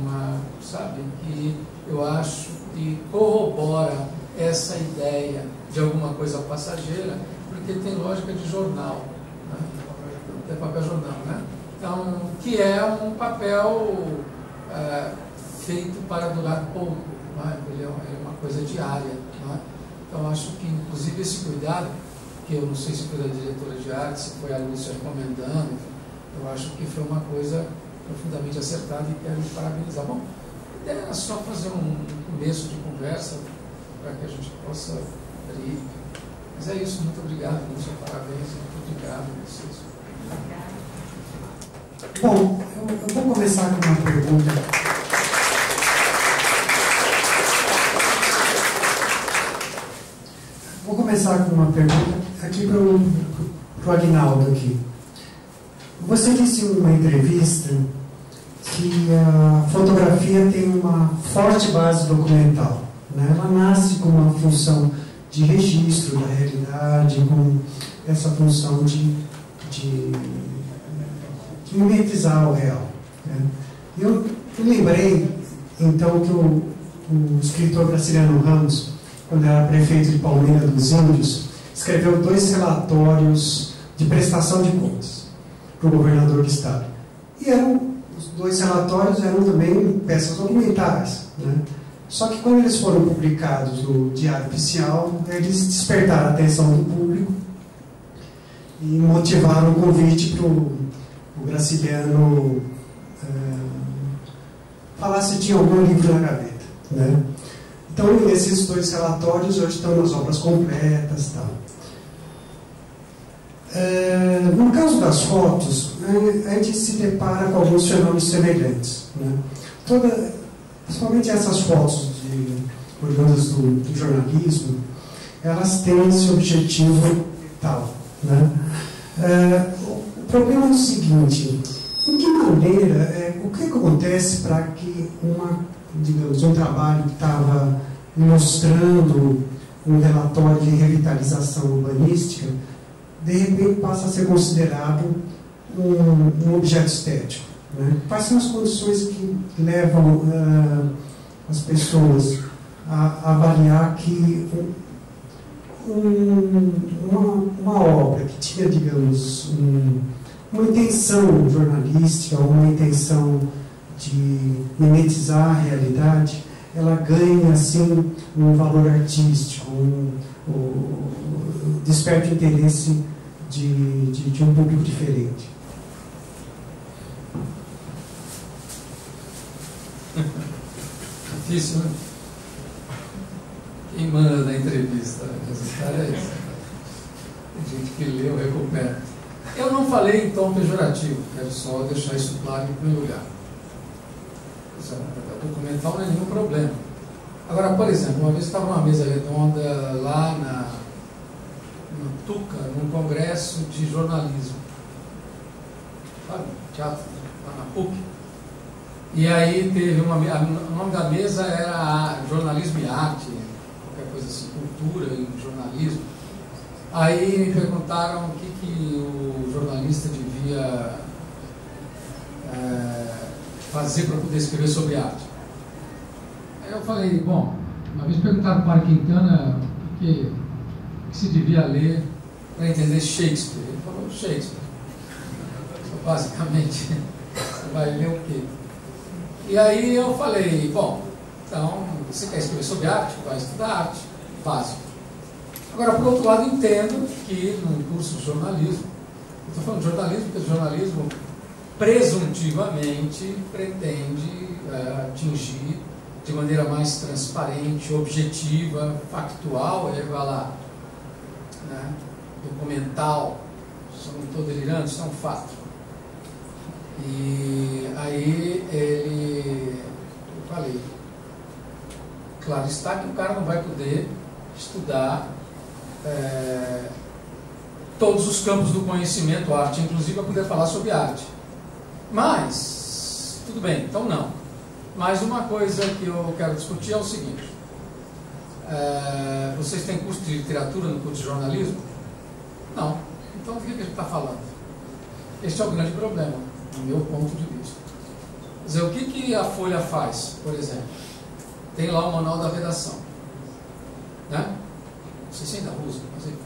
sabe, que eu acho que corrobora essa ideia de alguma coisa passageira, porque tem lógica de jornal, né? Tem papel jornal, né? Então, que é um papel feito para durar pouco, né? Ele é uma coisa diária, né? Então, acho que, inclusive, esse cuidado, que eu não sei se foi da diretora de arte, se foi a Lúcia recomendando, eu acho que foi uma coisa profundamente acertada e quero parabenizar. Bom, a ideia era só fazer um começo de conversa para que a gente possa abrir. Mas é isso, muito obrigado, Lúcia, parabéns, muito obrigado a vocês. Bom, eu vou começar com uma pergunta. Vou começar com uma pergunta aqui para o Aguinaldo aqui. Você disse em uma entrevista que a fotografia tem uma forte base documental, né? Ela nasce com uma função de registro da realidade, com essa função que mimetizar o real. Né? Eu lembrei, então, que o escritor Graciliano Ramos, quando era prefeito de Palmeira dos Índios, escreveu 2 relatórios de prestação de contas para o governador do estado. E os 2 relatórios eram também peças documentais. Né? Só que quando eles foram publicados no Diário Oficial, eles despertaram a atenção do público e motivaram o convite para o Graciliano falar se tinha algum livro na gaveta. Né? Então, esses 2 relatórios hoje estão nas obras completas. Tal. No caso das fotos, a gente se depara com alguns fenômenos semelhantes. Né? Principalmente essas fotos oriundas do jornalismo, elas têm esse objetivo tal. Né? O problema é o seguinte: em que maneira, o que acontece para que um trabalho que estava mostrando um relatório de revitalização urbanística, de repente passa a ser considerado um objeto estético? Né? Quais são as condições que levam as pessoas a avaliar que uma obra que tinha, digamos, uma intenção jornalística, uma intenção de mimetizar a realidade, ela ganha, assim, um valor artístico, desperta o interesse de um público diferente? Difícil, né? Quem manda na entrevista? Esse cara é esse. Tem gente que leu, recupera. Eu não falei em tom pejorativo, quero só deixar isso claro em primeiro lugar. Documental não é nenhum problema. Agora, por exemplo, uma vez eu estava numa mesa redonda lá no Tuca, num congresso de jornalismo, sabe? Teatro, lá na PUC. E aí teve o nome da mesa era Jornalismo e Arte, qualquer coisa assim, cultura e jornalismo. Aí me perguntaram o que o jornalista devia fazer para poder escrever sobre arte. Aí eu falei, bom, uma vez perguntaram para Quintana o que se devia ler para entender Shakespeare. Ele falou Shakespeare. Basicamente, você vai ler o quê? E aí eu falei, bom, então, você quer escrever sobre arte? Vai estudar arte, básico. Agora, por outro lado, entendo que no curso de jornalismo, eu estou falando de jornalismo, porque o jornalismo presuntivamente pretende atingir de maneira mais transparente, objetiva, factual, vai lá, né, documental, não estou delirando, isso é um fato. E aí eu falei, claro está que o cara não vai poder estudar todos os campos do conhecimento, arte, inclusive vai poder falar sobre arte. Mas, tudo bem, então não. Mas uma coisa que eu quero discutir é o seguinte, vocês têm curso de literatura no curso de jornalismo? Não. Então do que a gente está falando? Este é o grande problema, no meu ponto de vista. Quer dizer, o que a Folha faz, por exemplo? Tem lá o manual da redação, né? Não sei se ainda usa, mas enfim.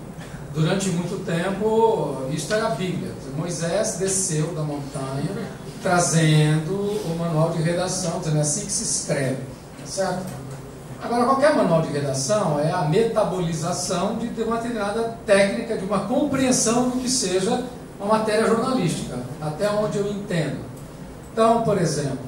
Durante muito tempo, isso era a Bíblia. Moisés desceu da montanha trazendo o manual de redação, dizendo assim que se escreve, certo? Agora, qualquer manual de redação é a metabolização de uma determinada técnica, de uma compreensão do que seja uma matéria jornalística, até onde eu entendo. Então, por exemplo,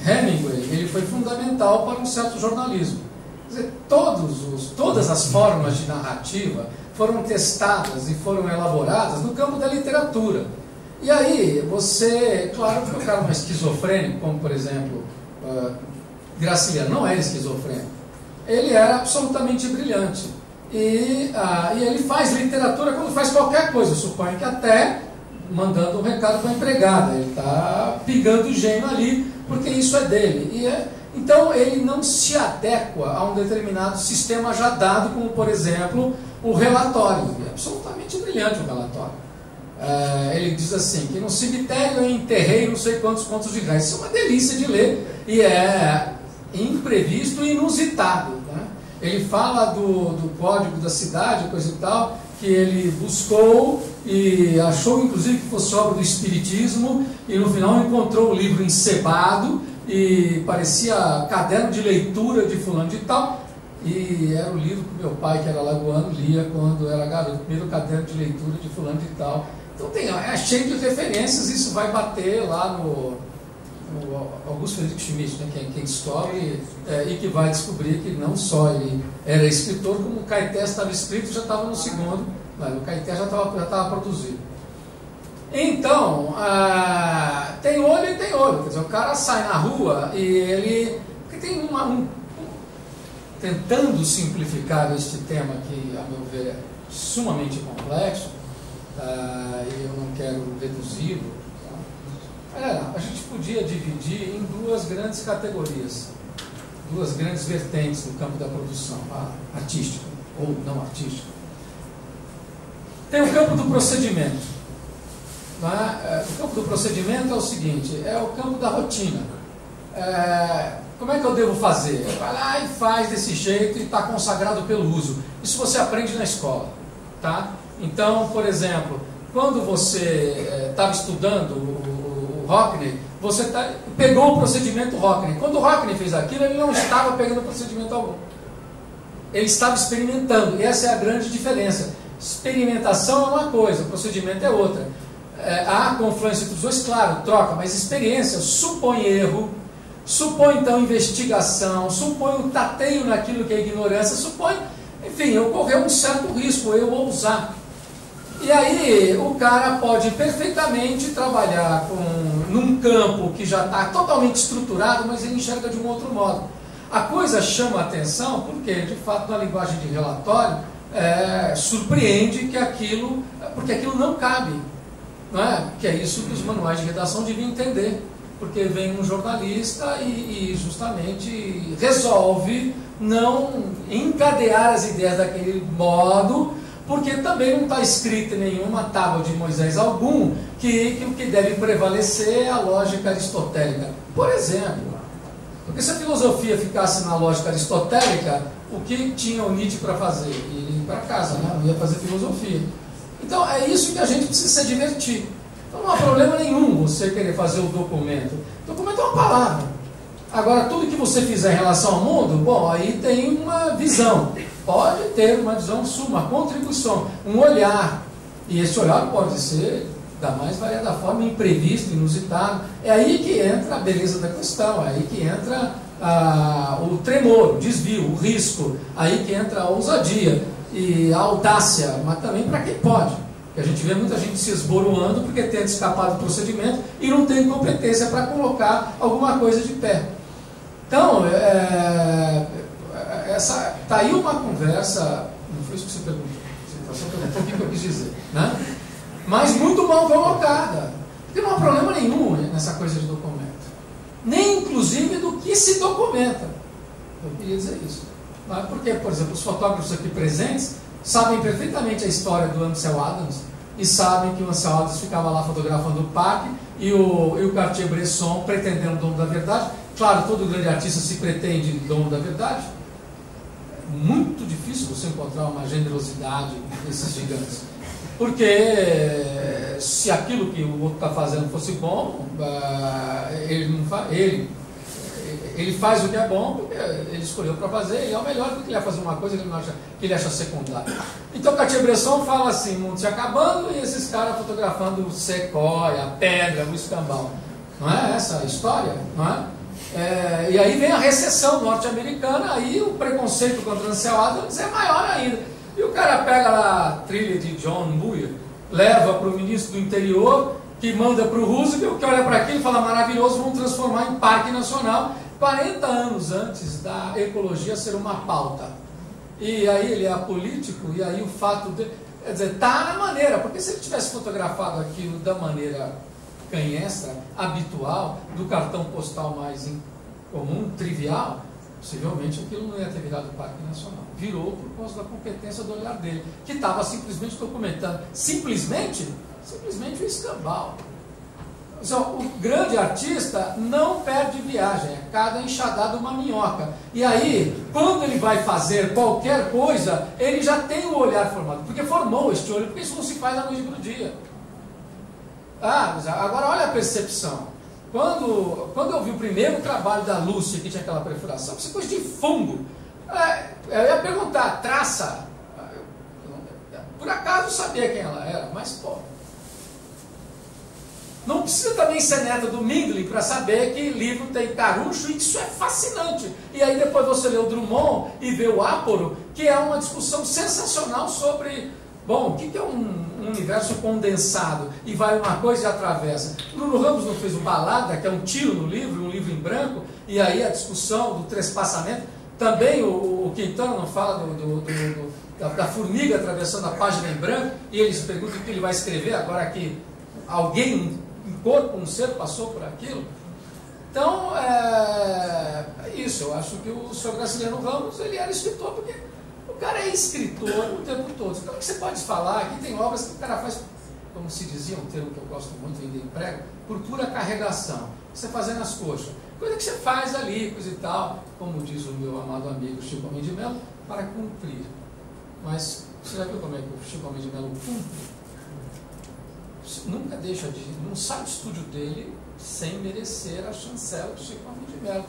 Hemingway, ele foi fundamental para um certo jornalismo. Quer dizer, todas as formas de narrativa foram testadas e foram elaboradas no campo da literatura. E aí, claro que o cara não é esquizofrênico, como por exemplo, Graciliano não era esquizofrênico. Ele era absolutamente brilhante. E ele faz literatura quando faz qualquer coisa, eu suponho que até mandando um recado para a empregada. Ele está pigando o gênio ali, porque isso é dele. Então ele não se adequa a um determinado sistema já dado, como por exemplo o relatório. É absolutamente brilhante o relatório. ele diz assim, que no cemitério eu enterrei não sei quantos contos de réis. Isso é uma delícia de ler e é imprevisto e inusitado, né? Ele fala do código da cidade, coisa e tal, que ele buscou e achou inclusive que fosse obra do Espiritismo, e no final encontrou o livro encebado e parecia caderno de leitura de fulano de tal, e era o livro que meu pai, que era lagoano, lia quando era garoto, o primeiro caderno de leitura de fulano de tal. Então é cheio de referências, isso vai bater lá no Augusto Friedrich Schmidt, né, quem descobre e que vai descobrir que não só ele era escritor, como o Caeté estava escrito, já estava no segundo, mas o Caeté já estava produzido. Então, tem olho e tem olho, quer dizer, o cara sai na rua e ele tem tentando simplificar este tema que, a meu ver, é sumamente complexo, e eu não quero reduzi-lo. A gente podia dividir em duas grandes categorias, duas grandes vertentes no campo da produção, a artística ou não artística. Tem o campo do procedimento. O campo do procedimento é o seguinte, é o campo da rotina. Como é que eu devo fazer? Vai lá e faz desse jeito e está consagrado pelo uso. Isso você aprende na escola, tá? Então, por exemplo, quando você estava estudando o Hockney, você pegou o procedimento Hockney. Quando o Hockney fez aquilo, ele não estava pegando procedimento algum. Ele estava experimentando, e essa é a grande diferença. Experimentação é uma coisa, procedimento é outra. Há confluência entre os dois, claro, troca, mas experiência supõe erro, supõe então investigação, supõe o tateio naquilo que é ignorância, supõe, enfim, ocorreu um certo risco, eu ousar. E aí o cara pode perfeitamente trabalhar num campo que já está totalmente estruturado, mas ele enxerga de um outro modo. A coisa chama a atenção porque, de fato, na linguagem de relatório, surpreende que porque aquilo não cabe. Não é? Que é isso que os manuais de redação deviam entender. Porque vem um jornalista e justamente resolve não encadear as ideias daquele modo, porque também não está escrito em nenhuma tábua de Moisés algum que o que deve prevalecer é a lógica aristotélica. Por exemplo, porque se a filosofia ficasse na lógica aristotélica, o que tinha o Nietzsche para fazer? Ele ia para casa, né? Não ia fazer filosofia. Então é isso que a gente precisa se divertir. Então não há problema nenhum você querer fazer o documento. O documento é uma palavra. Agora, tudo que você fizer em relação ao mundo, bom, aí tem uma visão. Pode ter uma visão sua, uma contribuição, um olhar. E esse olhar pode ser da mais variada forma, imprevisto, inusitado. É aí que entra a beleza da questão, é aí que entra o tremor, o desvio, o risco, aí que entra a ousadia e a audácia, mas também para quem pode. Porque a gente vê muita gente se esboroando porque tenta escapar do procedimento e não tem competência para colocar alguma coisa de pé. Então, está aí uma conversa, não foi isso que você perguntou, você perguntou o que eu quis dizer, né? Mas muito mal colocada, porque não há problema nenhum nessa coisa de documento, nem inclusive do que se documenta. Eu queria dizer isso, porque, por exemplo, os fotógrafos aqui presentes sabem perfeitamente a história do Ansel Adams e sabem que o Ansel Adams ficava lá fotografando o parque e o Cartier-Bresson pretendendo o dono da verdade. Claro, todo grande artista se pretende dono da verdade. É muito difícil você encontrar uma generosidade desses gigantes. Porque se aquilo que o outro está fazendo fosse bom, ele faz o que é bom porque ele escolheu para fazer e é o melhor, porque ele vai fazer uma coisa que ele acha secundária. Então Cartier-Bresson fala assim, o mundo se acabando e esses caras fotografando sequoia, a pedra, o escambau. Não é essa a história? Não é? E aí vem a recessão norte-americana, aí o preconceito contra Ansel Adams é maior ainda. E o cara pega lá a trilha de John Muir, leva para o ministro do interior, que manda para o Roosevelt, que olha para aquilo e fala, maravilhoso, vamos transformar em parque nacional, 40 anos antes da ecologia ser uma pauta. E aí ele é apolítico, e aí o fato de... Quer dizer, está na maneira, porque se ele tivesse fotografado aquilo da maneira canhestra, habitual, do cartão postal mais comum, trivial, Possivelmente aquilo não ia ter virado Parque Nacional. Virou por causa da competência do olhar dele, que estava simplesmente documentando. Simplesmente o escambau. Então, o grande artista não perde viagem, é cada enxadada uma minhoca. E aí, quando ele vai fazer qualquer coisa, ele já tem o olhar formado, porque formou este olho, porque isso não se faz da noite para o dia. Agora olha a percepção. Quando eu vi o primeiro trabalho da Lúcia, que tinha aquela perfuração, isso é coisa de fungo. Eu ia perguntar, traça? Por acaso eu sabia quem ela era, mas pô. Não precisa também ser neta do Mindlin para saber que livro tem caruncho, e isso é fascinante. E aí depois você lê o Drummond e vê o Áporo, que é uma discussão sensacional sobre, bom, o que é um universo condensado, e vai uma coisa e atravessa. Bruno Ramos não fez o Balada, que é um tiro no livro, um livro em branco, e aí a discussão do trespassamento. Também o Quintana não fala da formiga atravessando a página em branco, e eles perguntam o que ele vai escrever agora que alguém, um corpo, um ser passou por aquilo. Então, isso, eu acho que o senhor Graciliano Ramos, ele era escritor, porque o cara é escritor o tempo todo. Então, o que você pode falar, aqui tem obras que o cara faz, como se dizia, um termo que eu gosto muito ainda emprego, por pura carregação. Você fazendo as coxas. Coisa que você faz ali, coisa e tal, como diz o meu amado amigo Chico Homem de Melo, para cumprir. Mas, você já viu como é que o Chico Homem de Melo cumpre? Nunca deixa de ir, não sai do estúdio dele sem merecer a chancela do Chico Homem de Melo.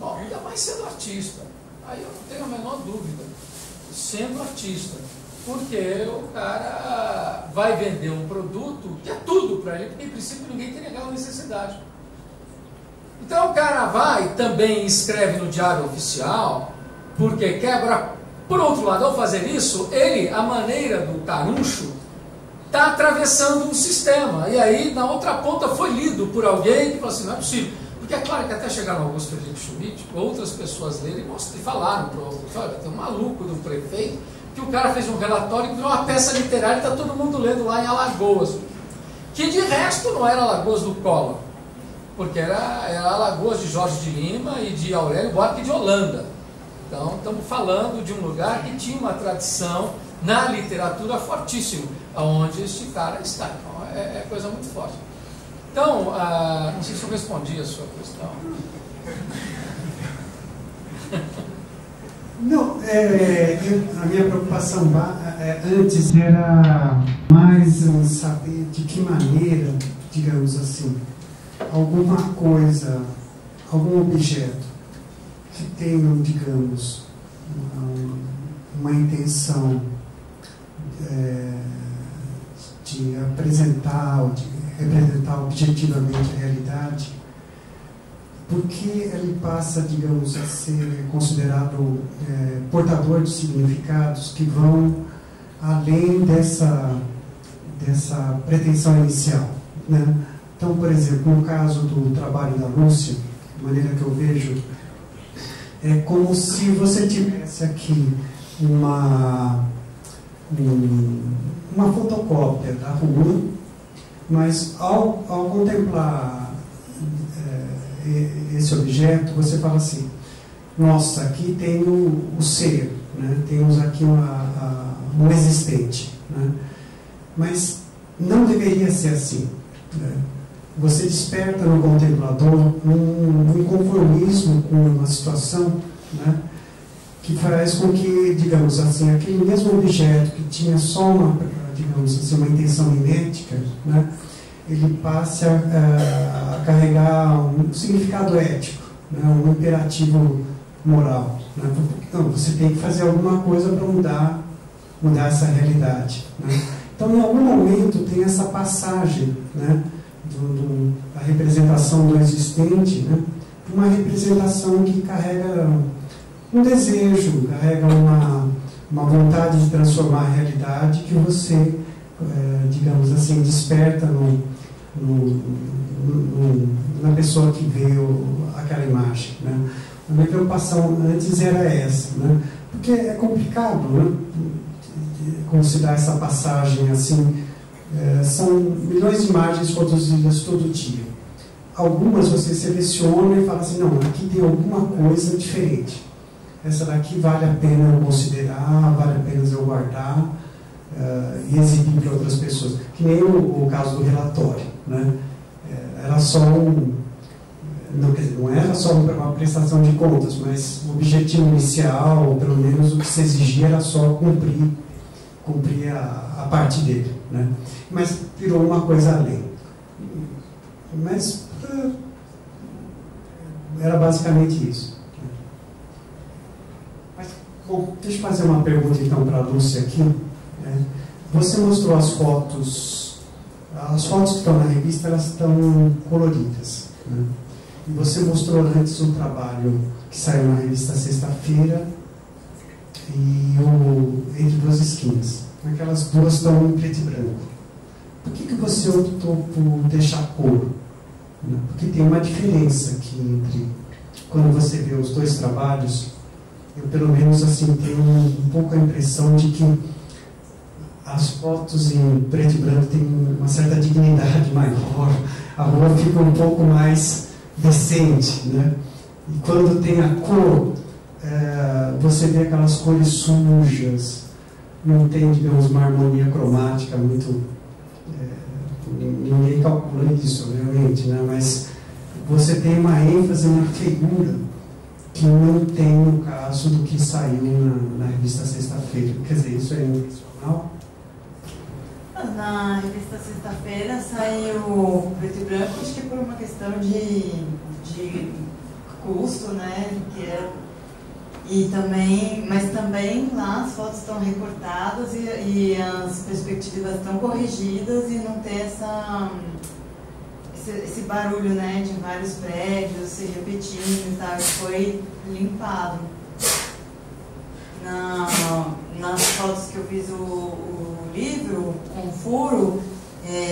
Bom, ainda mais sendo artista. Aí eu não tenho a menor dúvida. Sendo artista. Porque o cara vai vender um produto que é tudo para ele, porque em princípio ninguém tem aquela necessidade. Então o cara vai também escreve no Diário Oficial, porque quebra. Por outro lado, ao fazer isso, ele, a maneira do caruncho, está atravessando um sistema. E aí, na outra ponta, foi lido por alguém que falou assim, não é possível. Porque é claro que até chegar no Augusto Frederico Schmidt, outras pessoas leram e falaram para o Augusto, olha, tem um maluco do prefeito, que o cara fez um relatório que virou uma peça literária e está todo mundo lendo lá em Alagoas. Que de resto não era Alagoas do Collor, porque era Alagoas de Jorge de Lima e de Aurélio Buarque de Holanda. Então, estamos falando de um lugar que tinha uma tradição na literatura fortíssimo, onde este cara está. Então, é coisa muito forte. Então, não sei se eu respondi a sua questão. Não, a minha preocupação antes era mais saber de que maneira, digamos assim, alguma coisa, algum objeto que tenha, digamos, uma intenção de apresentar ou de representar objetivamente a realidade, porque ele passa, digamos, a ser considerado portador de significados que vão além dessa pretensão inicial, né? Então, por exemplo, no caso do trabalho da Lúcia, de maneira que eu vejo, é como se você tivesse aqui uma fotocópia da rua, mas ao contemplar esse objeto, você fala assim, nossa, aqui tem o ser, né? Temos aqui um existente, né? Mas não deveria ser assim, né? Você desperta no contemplador um inconformismo com uma situação, né? Que faz com que, digamos assim, aquele mesmo objeto que tinha só digamos assim, uma intenção mimética, né? Ele passe a carregar um significado ético, né? Um imperativo moral, né? Então, você tem que fazer alguma coisa para mudar essa realidade, né? Então, em algum momento, tem essa passagem, né? Da representação do existente, né? Uma representação que carrega um desejo, carrega uma vontade de transformar a realidade que você, digamos assim, desperta na pessoa que vê aquela imagem, né? A minha preocupação antes era essa, né? Porque é complicado, né? Considerar essa passagem assim. São milhões de imagens produzidas todo dia. algumas você seleciona e fala assim, não, aqui tem alguma coisa diferente. Essa daqui vale a pena eu considerar, vale a pena eu guardar e exibir para outras pessoas. Que nem o caso do relatório, né? Era só não era só uma prestação de contas, mas o objetivo inicial, ou pelo menos o que se exigia, era só cumprir a parte dele, né? Mas virou uma coisa além. Mas era basicamente isso. Mas, bom, deixa eu fazer uma pergunta então para a Lúcia aqui. Né? Você mostrou as fotos que estão na revista, elas estão coloridas, né? E você mostrou antes um trabalho que saiu na revista Sexta-feira e o Entre Duas Esquinas. Aquelas duas estão em preto e branco. Por que você optou por deixar cor? Porque tem uma diferença aqui entre quando você vê os dois trabalhos. Eu pelo menos assim tenho um pouco a impressão de que as fotos em preto e branco têm uma certa dignidade maior, a rua fica um pouco mais decente, né? E quando tem a cor, você vê aquelas cores sujas, não tem, digamos, uma harmonia cromática muito... ninguém calcula isso, obviamente, né? Mas você tem uma ênfase na figura que não tem no caso do que saiu na revista Sexta-feira. Quer dizer, isso é intencional? Na revista Sexta-feira saiu preto e branco, acho que por uma questão de custo, né? Mas também lá as fotos estão recortadas e as perspectivas estão corrigidas e não tem esse barulho, né, de vários prédios se repetindo e tal, foi limpado. Nas fotos que eu fiz o livro, com furo,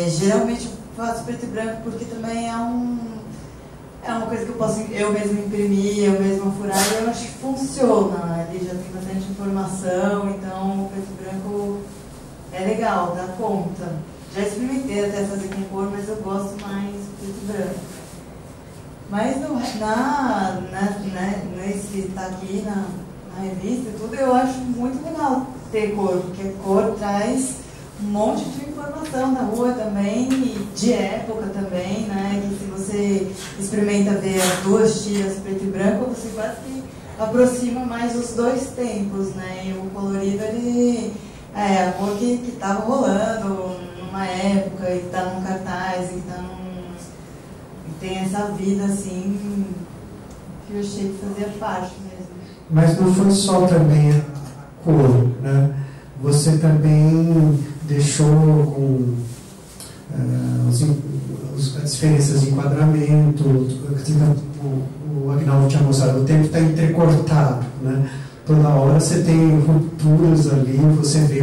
geralmente eu faço preto e branco porque também é uma coisa que eu posso eu mesmo imprimir, eu mesmo furar, e eu acho que funciona. Ali já tem bastante informação, então o preto e branco é legal, dá conta. Já experimentei até fazer com cor, mas eu gosto mais preto e branco. Mas nesse que está aqui na revista e tudo, eu acho muito legal ter cor, porque cor traz um monte de informação da rua também, e de época também, né? Que se você experimenta ver as duas tiras preto e branco, você quase que aproxima mais os dois tempos, né? E o colorido, ele é a cor que estava rolando numa época, e que está num cartaz, e tem essa vida assim, que eu achei que fazia parte mesmo. Mas não foi só também a cor, né? Você também deixou com as diferenças de enquadramento, o Agnaldo tinha mostrado, o tempo está entrecortado, né? Toda hora você tem rupturas ali, você vê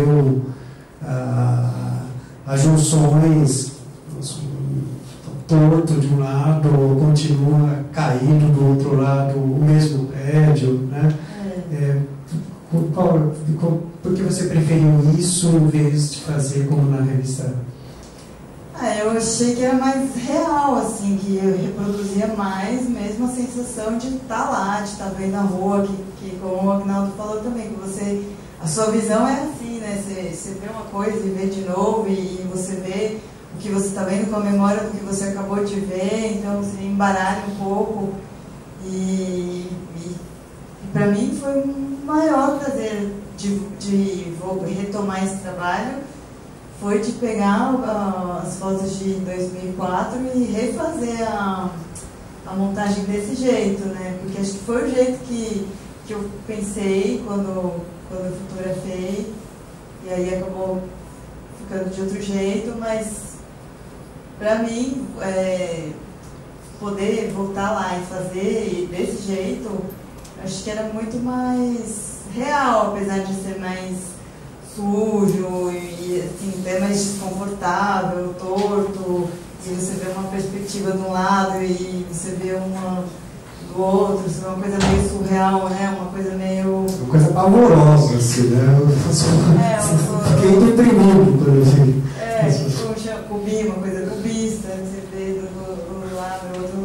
as junções torto de um lado, continua caído do outro lado, o mesmo prédio, né? Por que você preferiu isso em vez de fazer como na revista? Eu achei que era mais real, assim, que eu reproduzia mais mesmo a sensação de estar lá, de estar vendo a rua, que como o Agnaldo falou também, que a sua visão é assim, né? Você vê uma coisa e vê de novo, e você vê o que você está vendo com a memória do que você acabou de ver, então você embaralha um pouco. E para mim foi um maior prazer de retomar esse trabalho, foi de pegar as fotos de 2004 e refazer a montagem desse jeito, né? Porque acho que foi o jeito que eu pensei quando a fotografei, e aí acabou ficando de outro jeito, mas para mim poder voltar lá e fazer desse jeito, acho que era muito mais real, apesar de ser mais sujo e assim, até mais desconfortável, torto, e você vê uma perspectiva de um lado e você vê uma do outro, isso é uma coisa meio surreal, né? Uma coisa meio... Uma coisa pavorosa, assim, né? Fiquei deprimido quando eu vi. Uma coisa cubista, que você vê do lado, do outro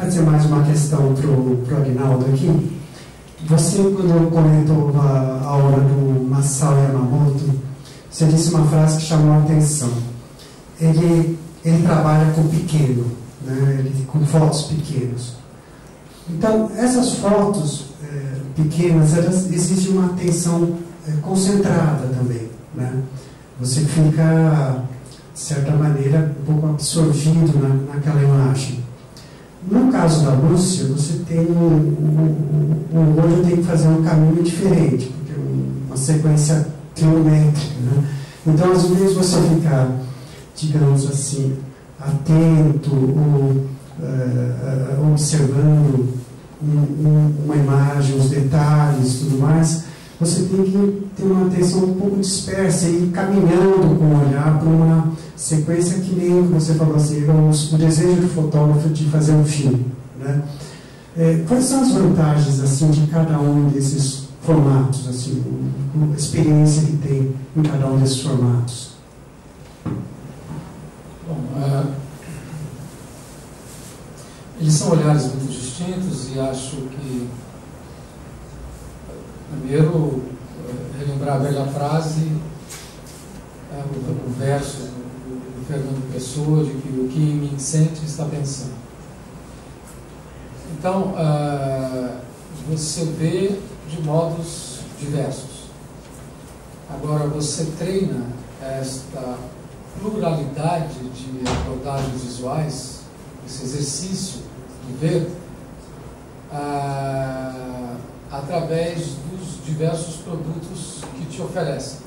fazer mais uma questão para o Aguinaldo aqui. Você, quando comentou a obra do Masao Yamamoto, você disse uma frase que chamou a atenção. Ele trabalha com pequeno, né? Com fotos pequenas. Então, essas fotos pequenas, elas exigem uma atenção concentrada também, né? Você fica, de certa maneira, um pouco absorvido naquela imagem. No caso da Lúcia, você tem o olho tem que fazer um caminho diferente, porque é uma sequência quilométrica, né? Então, às vezes, você fica, digamos assim, atento ou observando uma imagem, os detalhes e tudo mais, você tem que ter uma atenção um pouco dispersa e ir caminhando com o olhar para uma sequência que nem você falou assim, o desejo do fotógrafo de fazer um filme, né? Quais são as vantagens assim de cada um desses formatos, assim, a experiência que tem em cada um desses formatos? Bom, eles são olhares muito distintos e acho que, primeiro, relembrar a velha frase, o verso do Fernando Pessoa, de que o que me sente está pensando. Então, você vê de modos diversos. Agora, você treina esta pluralidade de abordagens visuais, esse exercício de ver, através dos diversos produtos que te oferecem.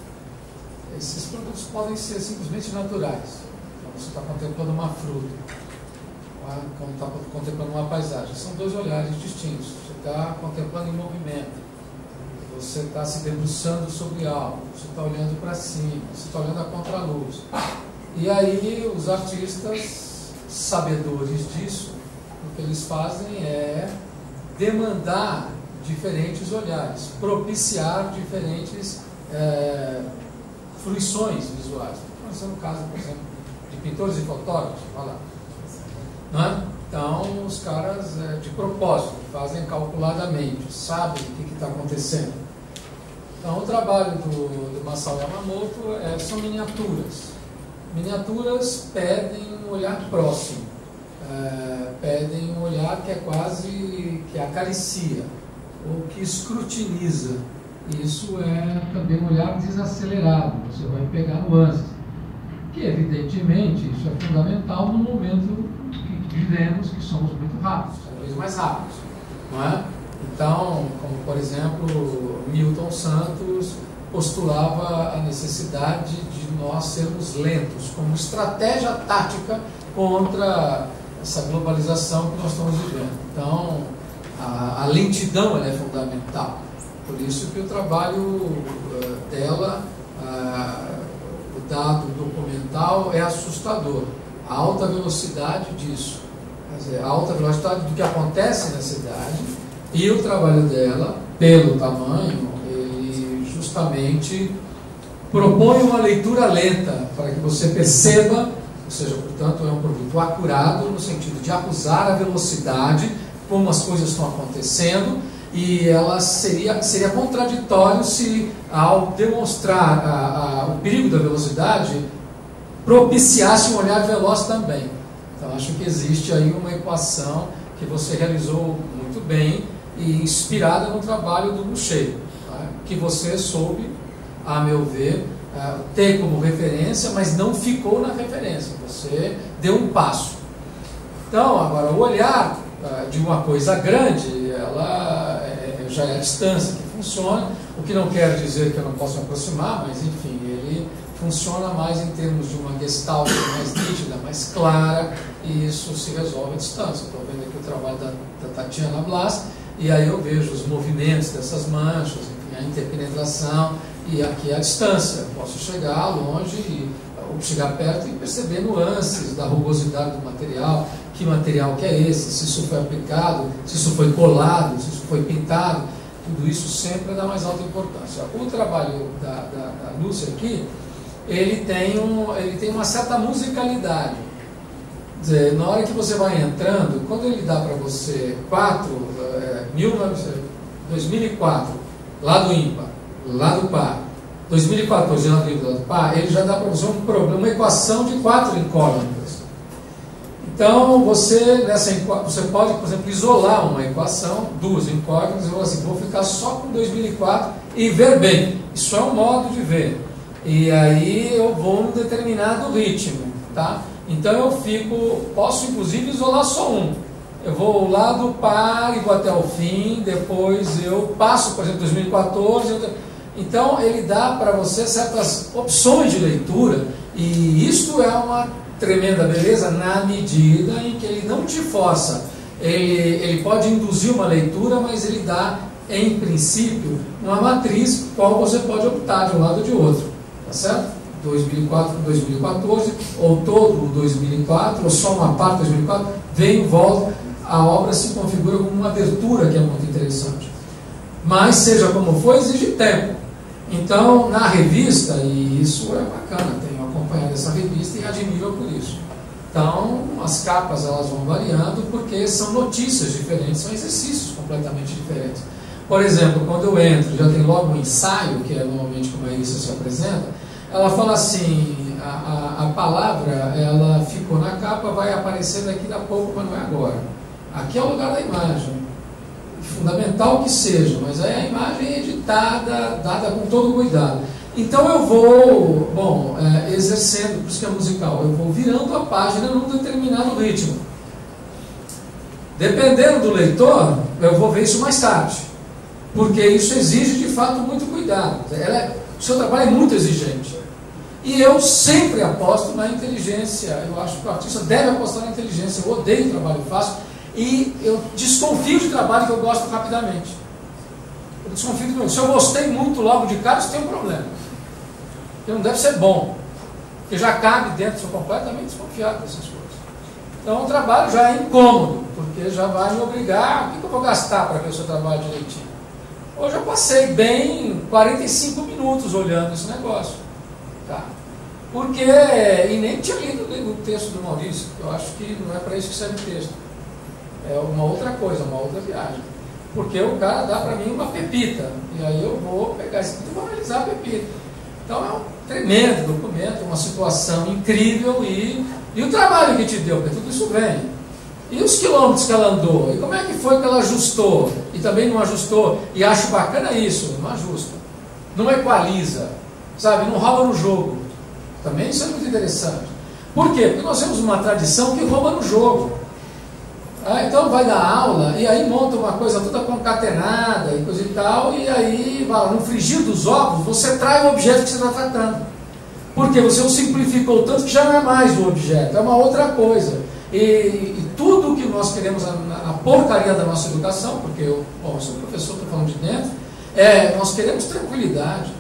Esses produtos podem ser simplesmente naturais. Então, você está contemplando uma fruta, quando está contemplando uma paisagem. São dois olhares distintos. Você está contemplando em movimento, você está se debruçando sobre algo, você está olhando para cima, você está olhando a contraluz. E aí os artistas, sabedores disso, o que eles fazem é demandar diferentes olhares, propiciar diferentes fruições visuais. Estou no caso, por exemplo, de pintores e fotógrafos, olha lá. Não é? Então, os caras, de propósito, fazem calculadamente, sabem o que está acontecendo. Então, o trabalho do Masao Yamamoto são miniaturas. Miniaturas pedem um olhar próximo, pedem um olhar que é quase, que acaricia, ou que escrutiniza. Isso é também um olhar desacelerado, você vai pegar nuances, que evidentemente isso é fundamental no momento que vivemos, que somos muito rápidos, cada vez mais rápidos, não é? Então, como por exemplo, Milton Santos postulava a necessidade de nós sermos lentos, como estratégia tática contra essa globalização que nós estamos vivendo. Então, a lentidão ela é fundamental. Por isso que o trabalho dela, o dado documental, é assustador. A alta velocidade disso, quer dizer, a alta velocidade do que acontece na cidade, e o trabalho dela, pelo tamanho, ele justamente propõe uma leitura lenta, para que você perceba, ou seja, portanto, é um produto acurado, no sentido de acusar a velocidade, como as coisas estão acontecendo, e ela seria contraditório se, ao demonstrar o perigo da velocidade, propiciasse um olhar veloz também. Então, acho que existe aí uma equação que você realizou muito bem e inspirada no trabalho do Boucher, tá? Que você soube, a meu ver, ter como referência, mas não ficou na referência, você deu um passo. Então, agora, o olhar de uma coisa grande, ela já é a distância que funciona, o que não quer dizer que eu não possa me aproximar, mas enfim, ele funciona mais em termos de uma gestalt mais nítida, mais clara, e isso se resolve à distância. Estou vendo aqui o trabalho da Tatiana Blas, e aí eu vejo os movimentos dessas manchas, enfim, a interpenetração, e aqui a distância. Posso chegar longe, ou chegar perto e perceber nuances da rugosidade do material, que material que é esse, se isso foi aplicado, se isso foi colado, se isso foi pintado, tudo isso sempre dá mais alta importância. O trabalho da Lúcia aqui, ele tem uma certa musicalidade. dizer, na hora que você vai entrando, quando ele dá para você 2004, lado ímpar, lado par, 2014, lado par, ele já dá para você uma equação de 4 incógnitas. Então, você pode, por exemplo, isolar uma equação, 2 incógnitas, e falar assim, vou ficar só com 2004 e ver bem. Isso é um modo de ver. E aí eu vou num determinado ritmo, tá? Então eu posso inclusive isolar só um. Eu vou lá do par e vou até o fim, depois eu passo, por exemplo, 2014. Então ele dá para você certas opções de leitura, e isto é uma tremenda beleza na medida em que ele não te força. Ele pode induzir uma leitura, mas ele dá, em princípio, uma matriz qual você pode optar de um lado ou de outro, tá certo? 2004 com 2014, ou todo o 2004, ou só uma parte do 2004, vem e volta, a obra se configura como uma abertura que é muito interessante. Mas, seja como for, exige tempo. Então, na revista, e isso é bacana, tenho acompanhado essa revista e admiro por isso. Então, as capas elas vão variando porque são notícias diferentes, são exercícios completamente diferentes. Por exemplo, quando eu entro, já tem logo um ensaio, que é normalmente como a revista se apresenta, ela fala assim, a palavra, ela ficou na capa, vai aparecer daqui a pouco, mas não é agora. Aqui é o lugar da imagem. Fundamental que seja, mas aí a imagem é editada, dada com todo cuidado. Então eu vou, exercendo, por isso que é musical, eu vou virando a página num determinado ritmo. Dependendo do leitor, eu vou ver isso mais tarde, porque isso exige de fato muito cuidado. O seu trabalho é muito exigente. E eu sempre aposto na inteligência. Eu acho que o artista deve apostar na inteligência. Eu odeio trabalho fácil e eu desconfio de trabalho que eu gosto rapidamente. Eu desconfio de trabalho. Se eu gostei muito logo de cara, isso tem um problema. Porque não deve ser bom. Porque já cabe dentro, sou completamente desconfiado dessas coisas. Então o trabalho já é incômodo, porque já vai me obrigar. O que eu vou gastar para ver o seu trabalho direitinho? Hoje eu passei bem 45 minutos olhando esse negócio. Tá. Porque, e nem tinha lido o texto do Maurício, eu acho que não é para isso que serve o texto. É uma outra coisa, uma outra viagem. Porque o cara dá para mim uma pepita, e aí eu vou pegar esse e vou analisar a pepita. Então é um tremendo documento, uma situação incrível, e o trabalho que te deu, porque tudo isso vem. E os quilômetros que ela andou, e como é que foi que ela ajustou, e também não ajustou, e acho bacana isso, não ajusta, não equaliza, sabe, não rouba no jogo. Também isso é muito interessante. Por quê? Porque nós temos uma tradição que rouba no jogo. Então vai dar aula, e aí monta uma coisa toda concatenada, e coisa e tal, e aí, no frigir dos ovos, você trai o objeto que você está tratando. Porque você o simplificou tanto que já não é mais o objeto, é uma outra coisa. E tudo que nós queremos, a porcaria da nossa educação, porque eu sou professor, estou falando de dentro, nós queremos tranquilidade.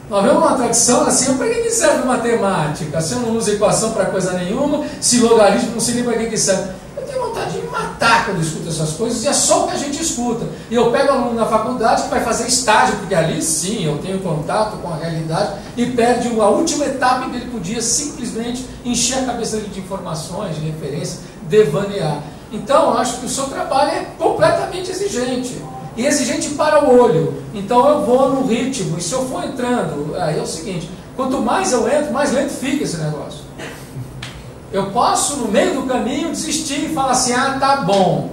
Nós vemos uma tradição assim, para que serve matemática? Se eu não uso equação para coisa nenhuma, se logaritmo não sei nem para que serve. Eu tenho vontade de me matar quando eu escuto essas coisas, e é só o que a gente escuta. E eu pego aluno na faculdade que vai fazer estágio, porque ali sim eu tenho contato com a realidade, e perde a última etapa em que ele podia simplesmente encher a cabeça dele de informações, de referência, devanear. Então eu acho que o seu trabalho é completamente exigente. E exigente para o olho. Então eu vou no ritmo, e se eu for entrando, aí é o seguinte, quanto mais eu entro, mais lento fica esse negócio. Eu posso, no meio do caminho, desistir e falar assim, tá bom.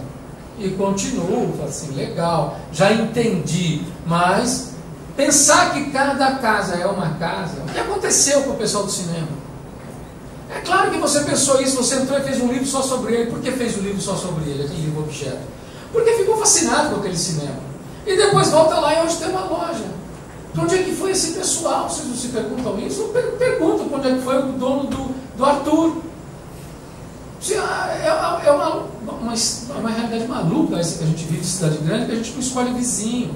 E continuo, falo assim, legal, já entendi. Mas pensar que cada casa é uma casa, o que aconteceu com o pessoal do cinema? É claro que você pensou isso, você entrou e fez um livro só sobre ele. Por que fez um livro só sobre ele, aquele livro objeto? Porque ficou fascinado com aquele cinema. E depois volta lá e hoje tem uma loja. Para onde é que foi esse pessoal? Vocês não se perguntam isso? Eu pergunto para onde é que foi o dono do Arthur. É uma realidade maluca essa que a gente vive em cidade grande, que a gente não escolhe vizinho.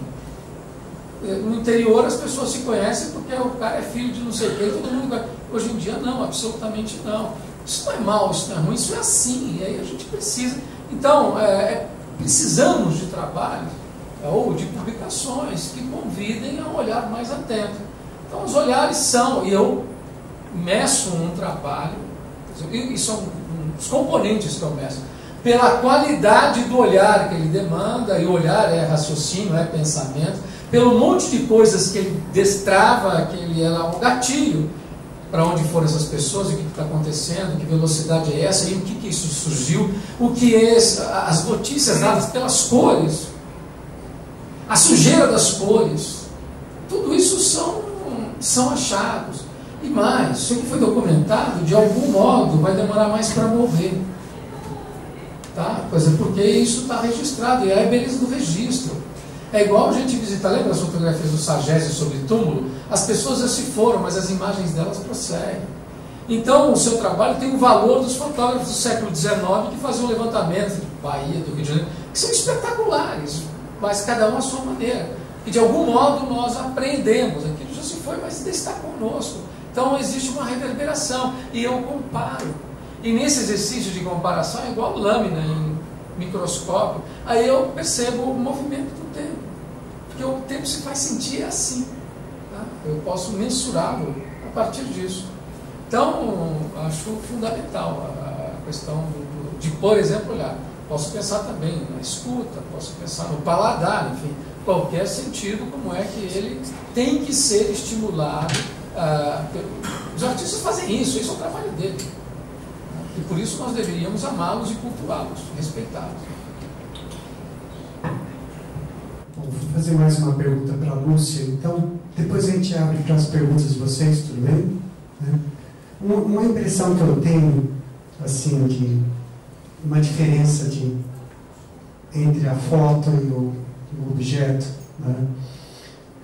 No interior as pessoas se conhecem porque o cara é filho de não sei o quê, todo mundo. Hoje em dia não, absolutamente não. Isso não é mal, isso não é ruim, isso é assim. E aí a gente precisa. Então, precisamos de trabalho ou de publicações que convidem a um olhar mais atento. Então os olhares são, e eu meço um trabalho, isso é os componentes que eu meço. Pela qualidade do olhar que ele demanda, e o olhar é raciocínio, é pensamento, pelo monte de coisas que ele destrava, que ele é lá um gatilho, para onde foram essas pessoas, o que está acontecendo, que velocidade é essa, e o que isso surgiu, o que é as notícias dadas pelas cores, a sujeira das cores, tudo isso são achados. E mais, isso que foi documentado, de algum modo, vai demorar mais para morrer. Tá? Pois é, porque isso está registrado, e é a beleza do registro. É igual a gente visitar, lembra as fotografias do Sagésio sobre túmulo? As pessoas já se foram, mas as imagens delas prosseguem. Então, o seu trabalho tem o valor dos fotógrafos do século XIX que faziam levantamento de Bahia, do Rio de Janeiro, que são espetaculares, mas cada um à sua maneira. E de algum modo nós aprendemos, aquilo já se foi, mas ainda está conosco. Então existe uma reverberação, e eu comparo. E nesse exercício de comparação é igual lâmina em microscópio, aí eu percebo o movimento do tempo, porque o tempo se faz sentir assim, tá? Eu posso mensurá-lo a partir disso. Então, acho fundamental a questão de, por exemplo, olhar. Posso pensar também na escuta, posso pensar no paladar, enfim, qualquer sentido, como é que ele tem que ser estimulado. Os artistas fazem isso é o trabalho dele. E por isso nós deveríamos amá-los e cultuá-los, respeitá-los. Bom, vou fazer mais uma pergunta para a Lúcia. Então, depois a gente abre para as perguntas de vocês, tudo bem? Uma impressão que eu tenho, assim, de uma diferença entre a foto e o objeto, né?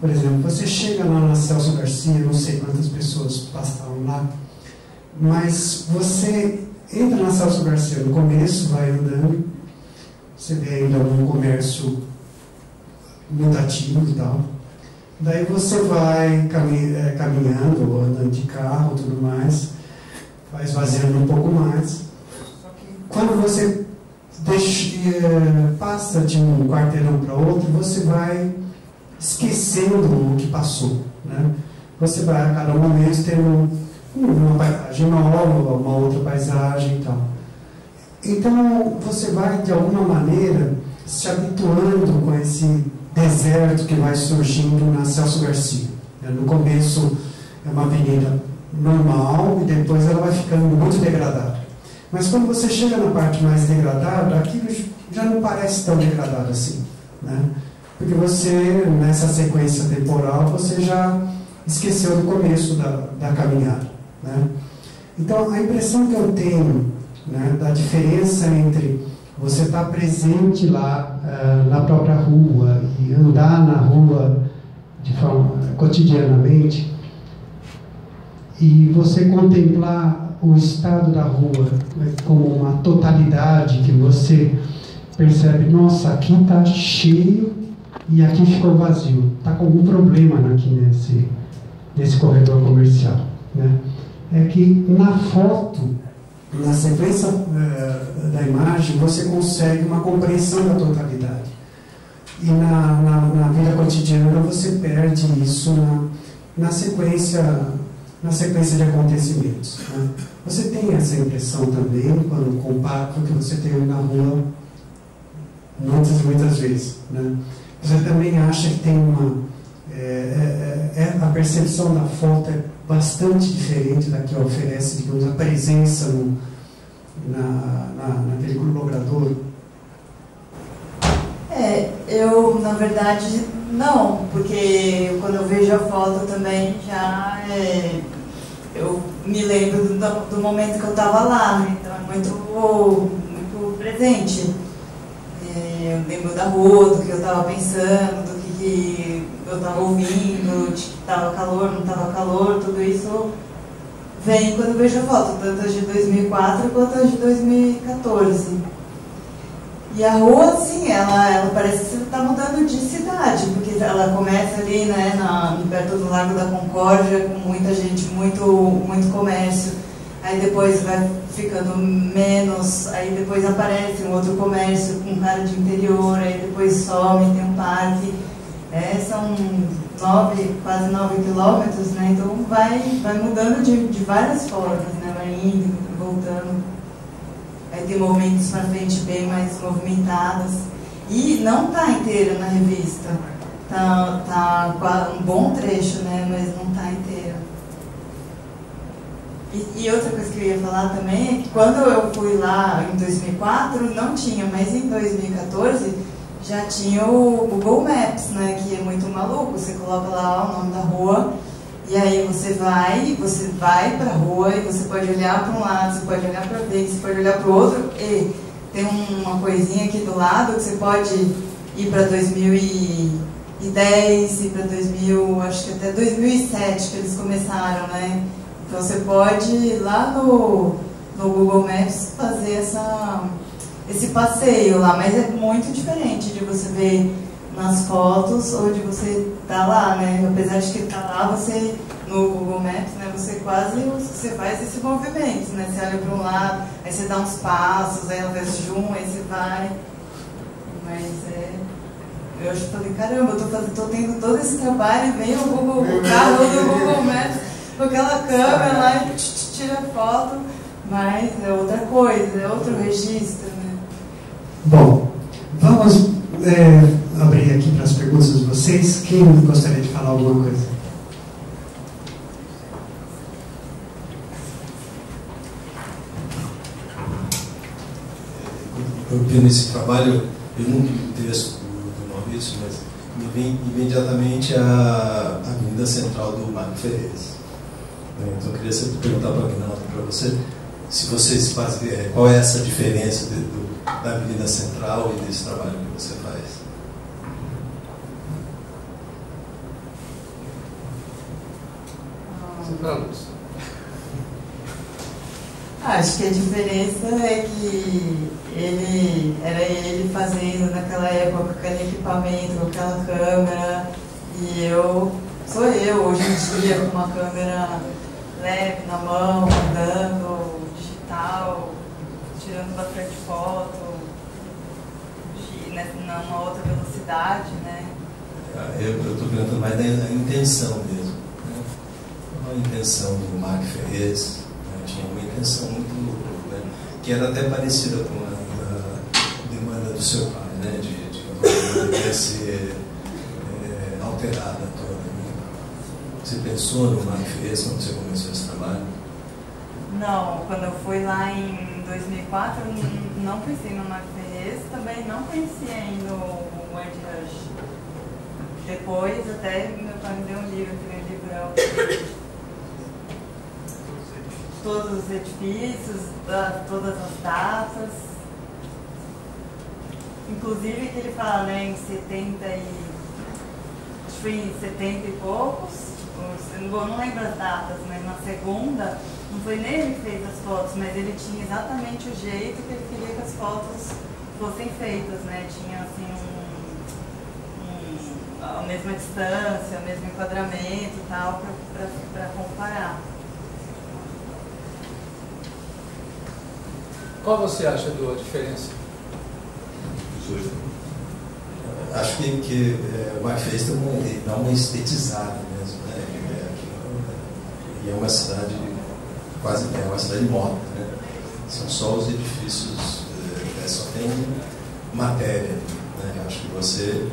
Por exemplo, você chega lá na Celso Garcia, não sei quantas pessoas passaram lá, mas você entra na Celso Garcia no começo, vai andando, você vê ainda um comércio muito ativo e tal. Daí você vai caminhando, ou andando de carro e tudo mais, vai esvaziando um pouco mais. Quando você passa de um quarteirão para outro, você vai esquecendo o que passou, né? Você vai a cada momento tendo uma paisagem nova, uma outra paisagem e tal. Então você vai de alguma maneira se habituando com esse deserto que vai surgindo na Celso Garcia. No começo é uma avenida normal e depois ela vai ficando muito degradada. Mas quando você chega na parte mais degradada, aquilo já não parece tão degradado assim, né? Porque você, nessa sequência temporal, você já esqueceu do começo da caminhada, né? Então, a impressão que eu tenho, né, da diferença entre você estar presente lá na própria rua e andar na rua de forma cotidianamente e você contemplar o estado da rua, né, como uma totalidade que você percebe, nossa, aqui está cheio e aqui ficou vazio, está com algum problema aqui nesse corredor comercial, né? É que na foto, na sequência da imagem, você consegue uma compreensão da totalidade. E na vida cotidiana você perde isso na sequência de acontecimentos, né? Você tem essa impressão também quando compara com o que você tem na rua muitas vezes, né? Você também acha que tem a percepção da foto é bastante diferente da que oferece, digamos, a presença naquele logrador? Eu, na verdade, não, porque quando eu vejo a foto também eu me lembro do momento que eu estava lá, né? Então é muito presente. Eu lembro da rua, do que eu estava pensando, do que eu estava ouvindo, de que estava calor, não estava calor, tudo isso vem quando eu vejo a foto, tanto as de 2004 quanto as de 2014. E a rua, sim, ela parece estar mudando de cidade, porque ela começa ali, né, perto do Largo da Concórdia, com muita gente, muito comércio. Aí depois vai ficando menos, aí depois aparece um outro comércio com cara de interior, aí depois some, tem um parque. São quase 9 quilômetros, né? Então vai mudando de várias formas, né? Vai indo, voltando. Aí tem movimentos para frente bem mais movimentados. E não está inteira na revista. Tá um bom trecho, né? Mas não está inteira. E outra coisa que eu ia falar também é que quando eu fui lá em 2004, não tinha, mas em 2014 já tinha o Google Maps, né? Que é muito maluco. Você coloca lá o nome da rua e aí você vai para a rua e você pode olhar para um lado, você pode olhar para frente, você pode olhar para o outro e tem uma coisinha aqui do lado que você pode ir para 2010, ir para 2000, acho que até 2007 que eles começaram, né? Então você pode ir lá no Google Maps fazer esse passeio lá, mas é muito diferente de você ver nas fotos ou de você estar lá, né? Apesar de que estar lá, você no Google Maps, né? Você faz esse movimento, né? Você olha para um lado, aí você dá uns passos, aí ela faz zoom, aí você vai. Mas eu acho que falei, caramba, eu tô tendo todo esse trabalho e vem o carro do Google Maps com aquela câmera lá e tira foto, mas é outra coisa, é outro registro, né? Bom, vamos abrir aqui para as perguntas de vocês. Quem gostaria de falar alguma coisa? Eu vi nesse trabalho, eu não li o texto do Maurício, mas me vem imediatamente a Avenida Central do Mário Ferreira. Então eu queria perguntar para você se vocês fazem, qual é essa diferença da Avenida Central e desse trabalho que você faz. Acho que a diferença é que era ele fazendo naquela época com aquele equipamento, com aquela câmera, e sou eu hoje em dia com uma câmera leve na mão, andando, digital, tirando bastante foto, numa outra velocidade, né? Eu estou perguntando mais da intenção mesmo, né? Uma intenção do Mário Ferreira, tinha uma intenção muito, né, que era até parecida com a demanda do seu pai, né, de ser alterada toda. Né? Você pensou no Mário Ferreira quando você começou esse trabalho? Não, quando eu fui lá em 2004, eu não pensei no Mário Ferreira, também não conhecia ainda o Ed Rush. Depois, até meu pai me deu um livro, aquele livrão. Todos os edifícios, todas as datas. Inclusive que ele fala, né, em 70 e poucos, não lembro as datas, mas na segunda, não foi nem ele que fez as fotos, mas ele tinha exatamente o jeito que ele queria que as fotos fossem feitas, né? Tinha assim a mesma distância, o mesmo enquadramento e tal, para comparar. Qual você acha, Edu, a diferença? Acho que o Mário Ferreira dá uma estetizada mesmo, né? E é uma cidade quase uma cidade morta, né? São só os edifícios, só tem matéria, né? Acho que você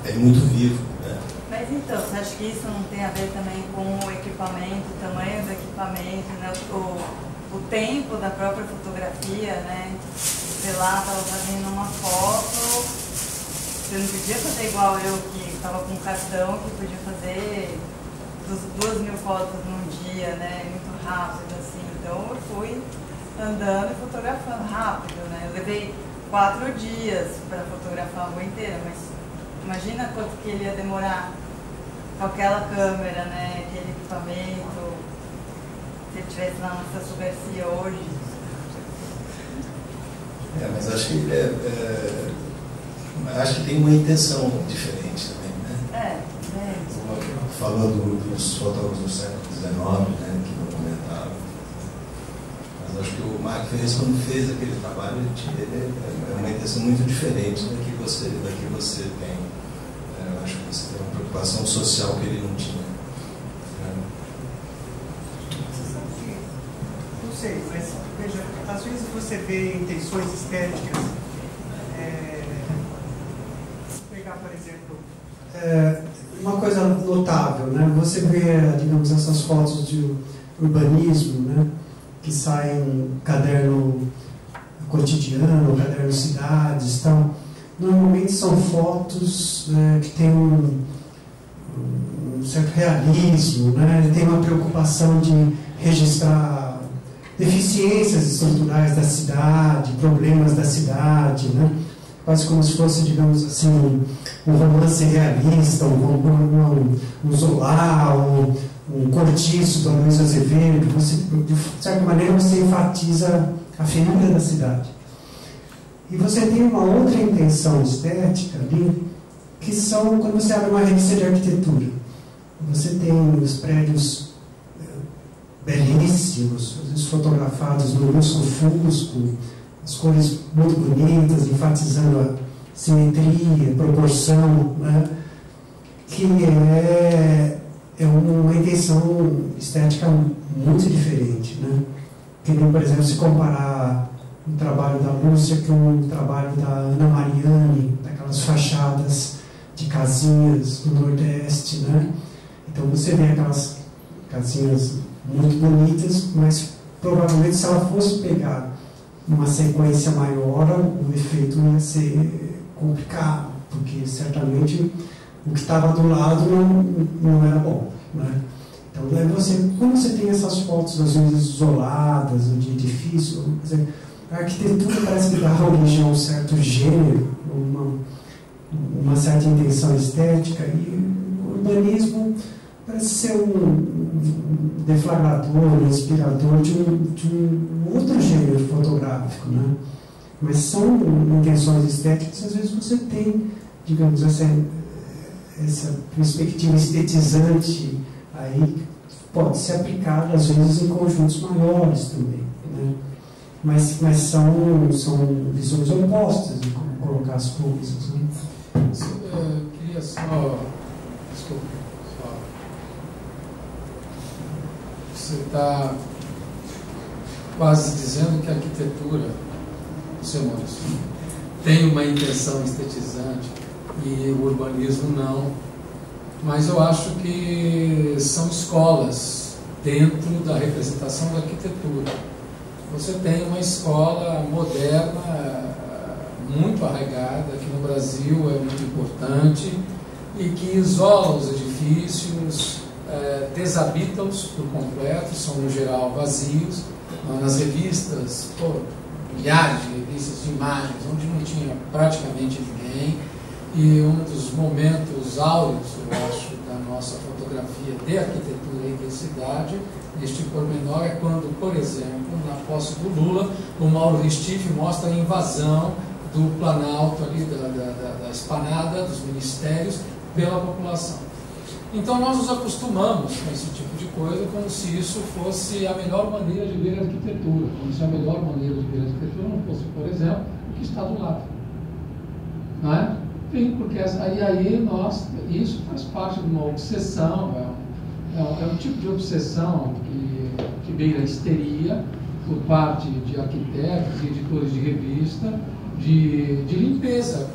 é muito vivo, né? Mas então, você acha que isso não tem a ver também com o equipamento, o tamanho do equipamento, né? O tempo da própria fotografia, né? Sei lá, estava fazendo uma foto, você não podia fazer igual eu, que estava com um cartão, que podia fazer 2.000 fotos num dia, né? Muito rápido, assim. Então eu fui andando e fotografando rápido, né? Eu levei 4 dias para fotografar a rua inteira, mas imagina quanto que ele ia demorar com aquela câmera, né? Aquele equipamento. Se ele estivesse lá no Celso Garcia hoje. Mas acho que tem uma intenção diferente também, né? Falando dos fotógrafos do século XIX, né, que documentavam. Mas acho que o Mário Ferreira, quando fez aquele trabalho, ele é uma intenção muito diferente da que você tem. Eu acho que você tem uma preocupação social que ele não tinha. Não sei, mas veja, às vezes você vê intenções estéticas. Pegar, por exemplo, uma coisa notável, né? Você vê, digamos, essas fotos de urbanismo, né? Que saem em caderno cotidiano, caderno cidades, tal. Normalmente são fotos que têm um certo realismo, né? Tem uma preocupação de registrar deficiências estruturais da cidade, problemas da cidade, né? Quase como se fosse, digamos assim, um romance realista, um Zola, um Cortiço do Luiz Azevedo. Você, de certa maneira, você enfatiza a figura da cidade. E você tem uma outra intenção estética ali, que são quando você abre uma revista de arquitetura. Você tem os prédios belíssimos, às vezes fotografados no lusco-fusco, as cores muito bonitas, enfatizando a simetria, proporção, né? Que é uma intenção estética muito diferente, né? Que nem, por exemplo, se comparar o trabalho da Lúcia com o trabalho da Ana Mariani, daquelas fachadas de casinhas do Nordeste, né? Então você vê aquelas casinhas muito bonitas, mas provavelmente se ela fosse pegar uma sequência maior, o efeito ia ser complicado, porque certamente o que estava do lado não era bom, né? Então, quando você tem essas fotos, às vezes, isoladas, de edifício, a arquitetura parece que dá origem a um certo gênero, uma certa intenção estética, e o urbanismo parece ser um deflagrador, um inspirador de um outro gênero fotográfico, né? Mas são intenções estéticas, às vezes você tem, digamos, essa perspectiva estetizante aí pode ser aplicada, às vezes, em conjuntos maiores também, né? Mas são visões opostas de como colocar as coisas, né? Eu queria só... Desculpa. Você está quase dizendo que a arquitetura, seu Maurício, tem uma intenção estetizante e o urbanismo não, mas eu acho que são escolas dentro da representação da arquitetura. Você tem uma escola moderna, muito arraigada, que no Brasil é muito importante, e que isola os edifícios, desabita-os por completo, são no geral vazios. Nas revistas, milhares de revistas de imagens, onde não tinha praticamente ninguém, e um dos momentos áureos, eu acho, da nossa fotografia de arquitetura e de cidade, neste pormenor, é quando, por exemplo, na posse do Lula, o Mauro Restife mostra a invasão do Planalto, ali, da esplanada dos ministérios, pela população. Então nós nos acostumamos com esse tipo de coisa como se isso fosse a melhor maneira de ver a arquitetura, como se a melhor maneira de ver a arquitetura não fosse, por exemplo, o que está do lado. Não é? Sim, porque isso faz parte de uma obsessão, é um tipo de obsessão que beira a histeria por parte de arquitetos e editores de revista, de limpeza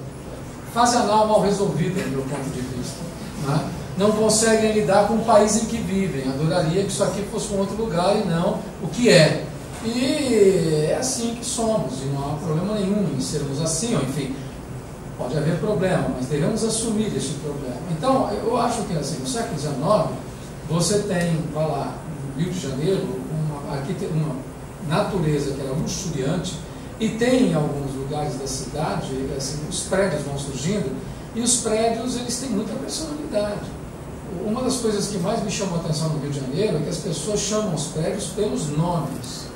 fazenal mal resolvida, do meu ponto de vista. Não é? Não conseguem lidar com o país em que vivem. Adoraria que isso aqui fosse um outro lugar e não o que é. E é assim que somos, e não há problema nenhum em sermos assim, ou enfim, pode haver problema, mas devemos assumir esse problema. Então, eu acho que assim, no século XIX, você tem, vai lá, no Rio de Janeiro, uma natureza que era luxuriante, e tem em alguns lugares da cidade, assim, os prédios vão surgindo, e os prédios, eles têm muita personalidade. Uma das coisas que mais me chamou a atenção no Rio de Janeiro é que as pessoas chamam os prédios pelos nomes.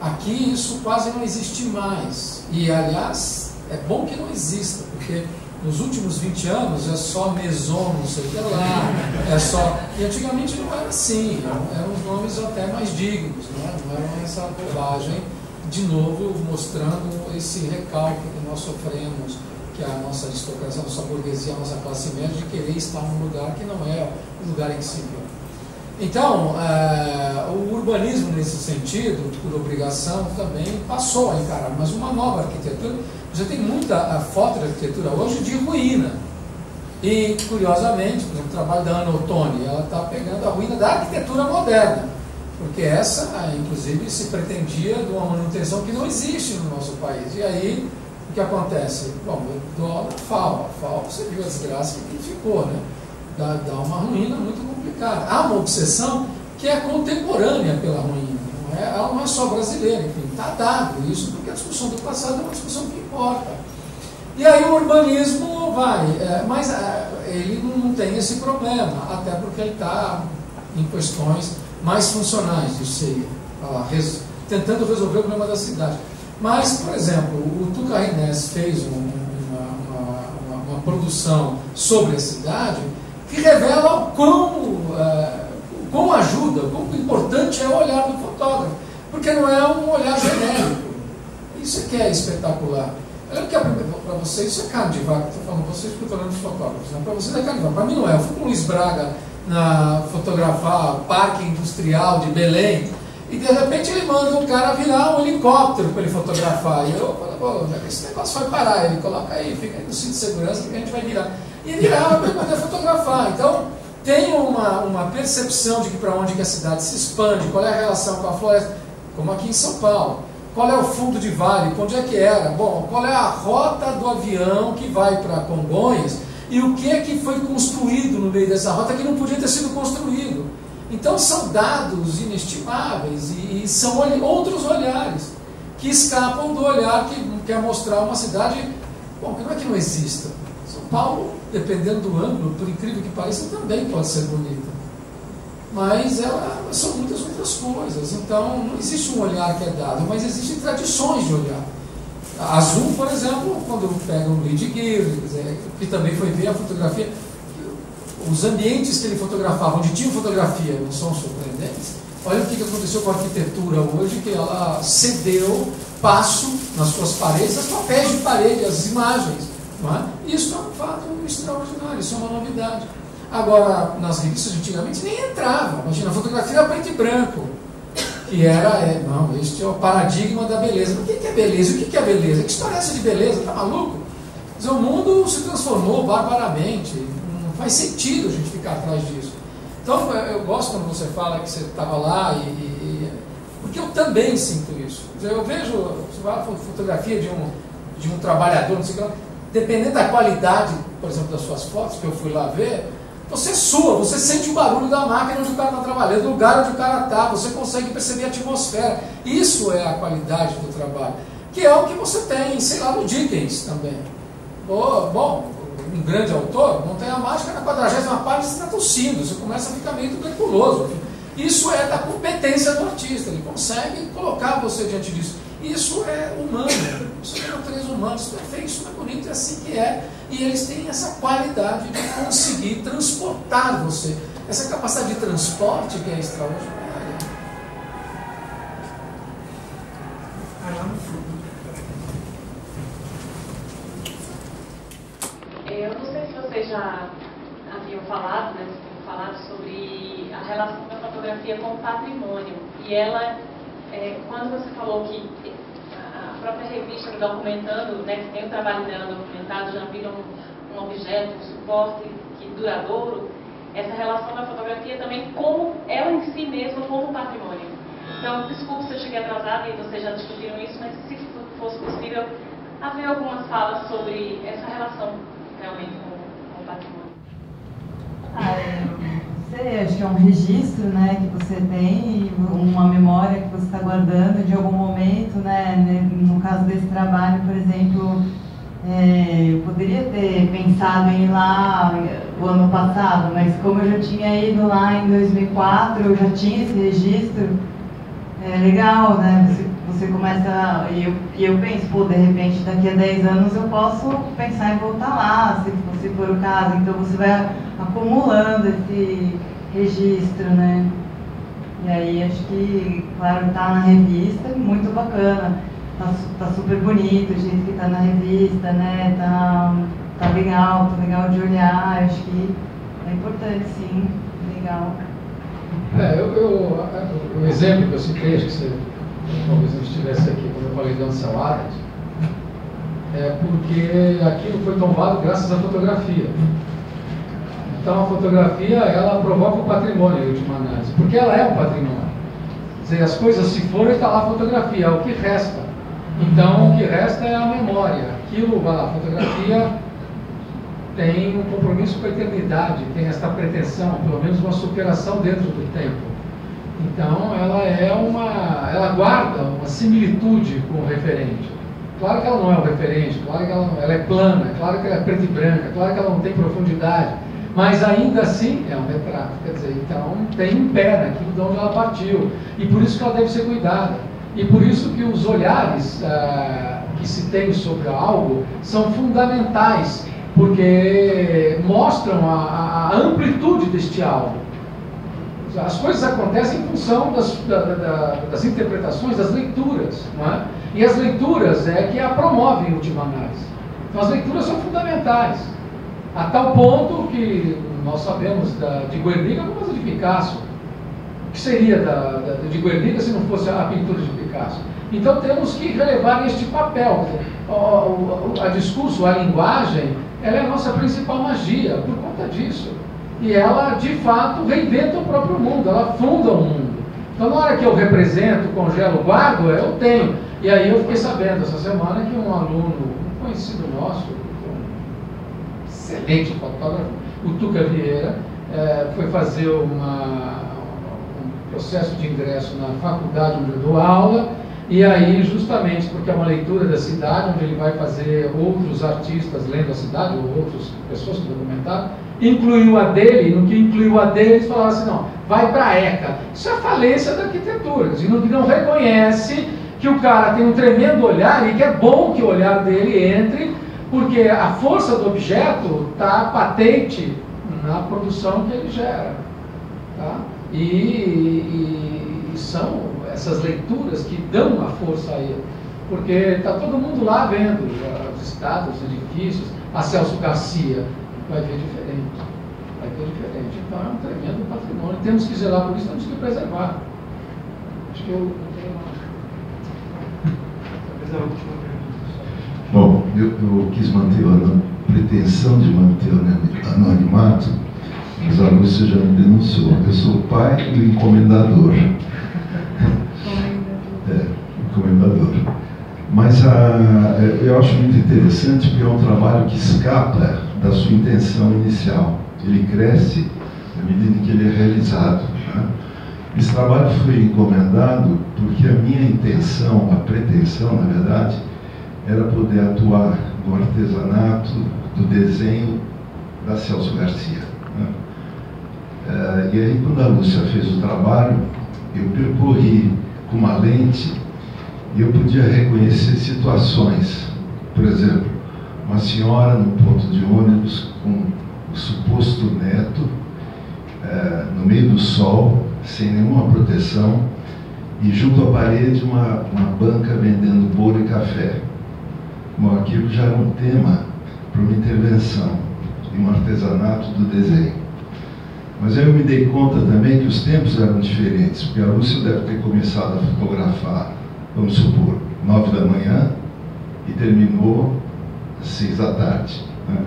Aqui isso quase não existe mais. E, aliás, é bom que não exista, porque nos últimos 20 anos é só Maison, não sei o que lá, é só... E antigamente não era assim, eram os nomes até mais dignos, não era essa bobagem, de novo, mostrando esse recalque que nós sofremos, que a nossa aristocracia, a nossa burguesia, a nossa classe média, de querer estar num lugar que não é o lugar em que se vive. Então, o urbanismo nesse sentido, por obrigação, também passou a encarar, mas uma nova arquitetura. Você tem muita foto de arquitetura hoje de ruína. E, curiosamente, por exemplo, o trabalho da Ana Ottoni, ela está pegando a ruína da arquitetura moderna, porque essa, inclusive, se pretendia de uma manutenção que não existe no nosso país. E aí, o que acontece? Bom, eu dou aula na FAO. A FAO, você viu a desgraça que ficou, né? Dá uma ruína muito complicada. Há uma obsessão que é contemporânea pela ruína, ela não é só brasileira, enfim, está dado isso, porque a discussão do passado é uma discussão que importa. E aí o urbanismo vai, mas ele não tem esse problema, até porque ele está em questões mais funcionais, isso seria, tentando resolver o problema da cidade. Mas, por exemplo, o Tuca Rinés fez uma produção sobre a cidade que revela o quão ajuda, o quão importante é o olhar do fotógrafo, porque não é um olhar genérico. Isso é que é espetacular. Eu lembro que para vocês isso é carne de vaca, estou falando vocês porque eu estou falando dos fotógrafos, né? Para vocês é carne de vaca, para mim não é. Eu fui com o Luiz Braga fotografar o Parque Industrial de Belém, e de repente ele manda o cara virar um helicóptero para ele fotografar. E eu falo, esse negócio vai parar, ele coloca aí, fica aí no cinto de segurança que a gente vai virar. E ele virava para poder fotografar. Então, tem uma percepção de que para onde que a cidade se expande, qual é a relação com a floresta, como aqui em São Paulo. Qual é o fundo de vale, onde é que era? Bom, qual é a rota do avião que vai para Congonhas e o que é que foi construído no meio dessa rota que não podia ter sido construído. Então são dados inestimáveis e são outros olhares que escapam do olhar que quer mostrar uma cidade, bom, que não é que não exista. São Paulo, dependendo do ângulo, por incrível que pareça, também pode ser bonita. Mas são muitas outras coisas. Então não existe um olhar que é dado, mas existem tradições de olhar. A Azul, por exemplo, quando pega o Lee Geer, que também foi ver a fotografia, os ambientes que ele fotografava, onde tinha fotografia, não são surpreendentes. Olha o que aconteceu com a arquitetura hoje, que ela cedeu passo nas suas paredes, as papéis de parede, as imagens. Não é? Isso é um fato extraordinário, isso é uma novidade. Agora, nas revistas antigamente nem entrava. Imagina, a fotografia era preto e branco. Que era, não, este é o paradigma da beleza. Mas o que é beleza? O que é beleza? Que história é essa de beleza? Tá maluco? Quer dizer, o mundo se transformou barbaramente. Não faz sentido a gente ficar atrás disso. Então, eu gosto quando você fala que você estava lá, porque eu também sinto isso. Quer dizer, eu vejo, você fala fotografia de um trabalhador, não sei o que lá, dependendo da qualidade, por exemplo, das suas fotos, que eu fui lá ver, você sua, você sente o barulho da máquina onde o cara está trabalhando, do lugar onde o cara está, você consegue perceber a atmosfera. Isso é a qualidade do trabalho, que é o que você tem, sei lá, no Dickens também. Bom, um grande autor, não tem a mágica, na 40ª página você está tossindo, você começa a ficar meio tuberculoso. Isso é da competência do artista, ele consegue colocar você diante disso. Isso é humano, isso é natureza humana, isso é feio, isso é bonito, é assim que é. E eles têm essa qualidade de conseguir transportar você, essa capacidade de transporte que é extraordinária. Eu não sei se vocês já haviam falado, né, sobre a relação da fotografia com o patrimônio. E ela, quando você falou que a própria revista documentando, né, que tem o trabalho dela documentado, já viram um objeto, um suporte duradouro, essa relação da fotografia também como ela em si mesma, como patrimônio. Então, desculpe se eu cheguei atrasada e vocês já discutiram isso, mas se fosse possível, haver algumas falas sobre essa relação realmente com o patrimônio. Acho que é um registro, né, que você tem, uma memória que você está guardando de algum momento, né, no caso desse trabalho, por exemplo, eu poderia ter pensado em ir lá o ano passado, mas como eu já tinha ido lá em 2004, eu já tinha esse registro, é legal, né, você começa, e eu penso, pô, de repente daqui a 10 anos eu posso pensar em voltar lá, se for o caso, então você vai acumulando esse registro, né? E aí acho que, claro, tá na revista, muito bacana, tá super bonito o jeito que tá na revista, né? Tá legal de olhar, acho que é importante, sim, legal. O exemplo que eu citei, acho que você talvez não estivesse aqui quando eu falei de Ansel Adams, é porque aquilo foi tombado graças à fotografia. Então a fotografia, ela provoca o patrimônio, em última análise, porque ela é um patrimônio. Quer dizer, as coisas se foram e está lá a fotografia, é o que resta. Então o que resta é a memória. Aquilo, vai lá, a fotografia tem um compromisso com a eternidade, tem esta pretensão, pelo menos uma superação dentro do tempo. Então ela guarda uma similitude com o referente. Claro que ela não é o referente, claro que ela é plana, claro que ela é preta e branca, claro que ela não tem profundidade, mas ainda assim é um retrato. Quer dizer, então tem um pé naquilo de onde ela partiu, e por isso que ela deve ser cuidada. E por isso que os olhares que se tem sobre algo são fundamentais, porque mostram a amplitude deste algo. As coisas acontecem em função das interpretações, das leituras, não é? E as leituras é que a promovem em última análise. Então as leituras são fundamentais, a tal ponto que nós sabemos de Guernica como coisa de Picasso. O que seria de Guernica se não fosse a pintura de Picasso? Então temos que relevar este papel. A discurso, a linguagem, ela é a nossa principal magia por conta disso. E ela, de fato, reinventa o próprio mundo, ela funda o mundo. Então, na hora que eu represento, congelo, guardo, eu tenho. E aí eu fiquei sabendo essa semana que um aluno, um conhecido nosso, um excelente fotógrafo, o Tuca Vieira, foi fazer um processo de ingresso na faculdade onde eu dou aula, e aí, justamente porque é uma leitura da cidade, onde ele vai fazer outros artistas lendo a cidade, ou outras pessoas que documentaram, incluiu a dele, e no que incluiu a dele, eles falaram assim, não, vai para a ECA. Isso é a falência da arquitetura, e não reconhece que o cara tem um tremendo olhar, e que é bom que o olhar dele entre, porque a força do objeto está patente na produção que ele gera. Tá? E são essas leituras que dão a força a ele, porque está todo mundo lá vendo os estados, os edifícios, a Celso Garcia, vai ver diferente, então é um tremendo patrimônio, temos que zelar por isso, temos que preservar. Acho que eu não tenho mais. Bom, eu quis manter a pretensão de manter o anonimato, mas a Lúcia já me denunciou. Eu sou o pai e o encomendador. Encomendador. Mas eu acho muito interessante porque é um trabalho que escapa da sua intenção inicial. Ele cresce à medida que ele é realizado. Né? Esse trabalho foi encomendado porque a minha intenção, a pretensão, na verdade, era poder atuar no artesanato do desenho da Celso Garcia. Né? E aí, quando a Lúcia fez o trabalho, eu percorri com uma lente e eu podia reconhecer situações. Por exemplo, uma senhora no ponto de ônibus com o suposto neto, no meio do sol, sem nenhuma proteção, e junto à parede uma banca vendendo bolo e café. Bom, aquilo já era um tema para uma intervenção em um artesanato do desenho. Mas aí eu me dei conta também que os tempos eram diferentes, porque a Lúcia deve ter começado a fotografar, vamos supor, 9 da manhã e terminou às 6 da tarde. Né?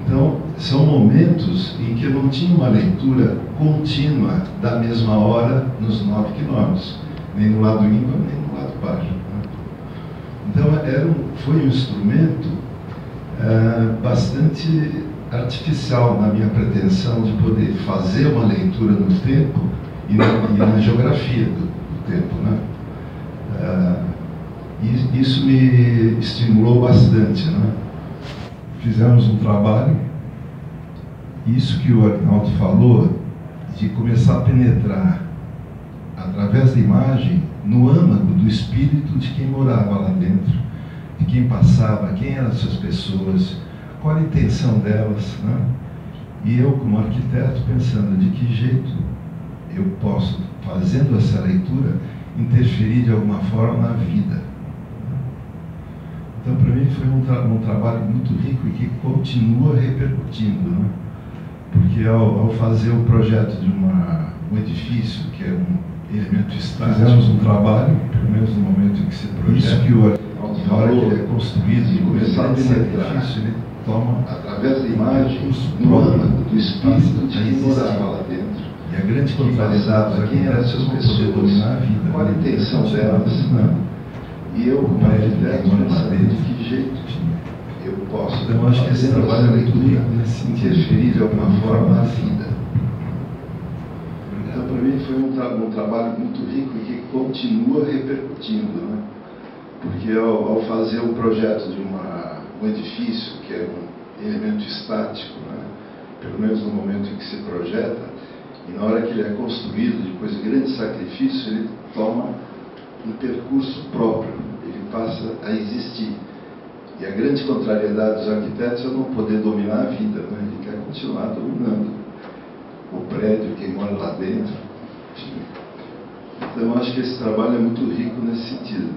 Então, são momentos em que eu não tinha uma leitura contínua da mesma hora nos 9 quilômetros, nem no lado ímpar, nem no lado par. Né? Então, foi um instrumento bastante artificial na minha pretensão de poder fazer uma leitura no tempo e na geografia do tempo. Né? Isso me estimulou bastante. Né? Fizemos um trabalho, isso que o Agnaldo falou, de começar a penetrar através da imagem no âmago do espírito de quem morava lá dentro, de quem passava, quem eram essas pessoas, qual a intenção delas, né? E eu, como arquiteto, pensando de que jeito eu posso, fazendo essa leitura, interferir de alguma forma na vida. Então, para mim, foi um trabalho muito rico e que continua repercutindo, né? Porque ao fazer o projeto de uma um edifício, que é um elemento estático. Fizemos um trabalho, pelo menos no momento em que se projeta, isso que na hora que ele é construído, e começar a sacrifício, ele toma, através da imagem, no âmbito do espírito de quem morava lá dentro. E a grande contrariedade aqui é as pessoas dominar a vida. Qual a intenção delas? E eu, como arquiteto, não sabia de que jeito eu posso. Então, eu acho que esse trabalho é muito rico nesse sentido, interferir de alguma forma na vida. Então, para mim, foi um trabalho muito rico e que continua repercutindo, né? Porque ao fazer o projeto de um edifício, que é um elemento estático, né? Pelo menos no momento em que se projeta, e na hora que ele é construído, depois de grande sacrifício, ele toma um percurso próprio, ele passa a existir. E a grande contrariedade dos arquitetos é não poder dominar a vida, né? Ele quer continuar dominando o prédio, quem mora lá dentro. Enfim. Então, eu acho que esse trabalho é muito rico nesse sentido.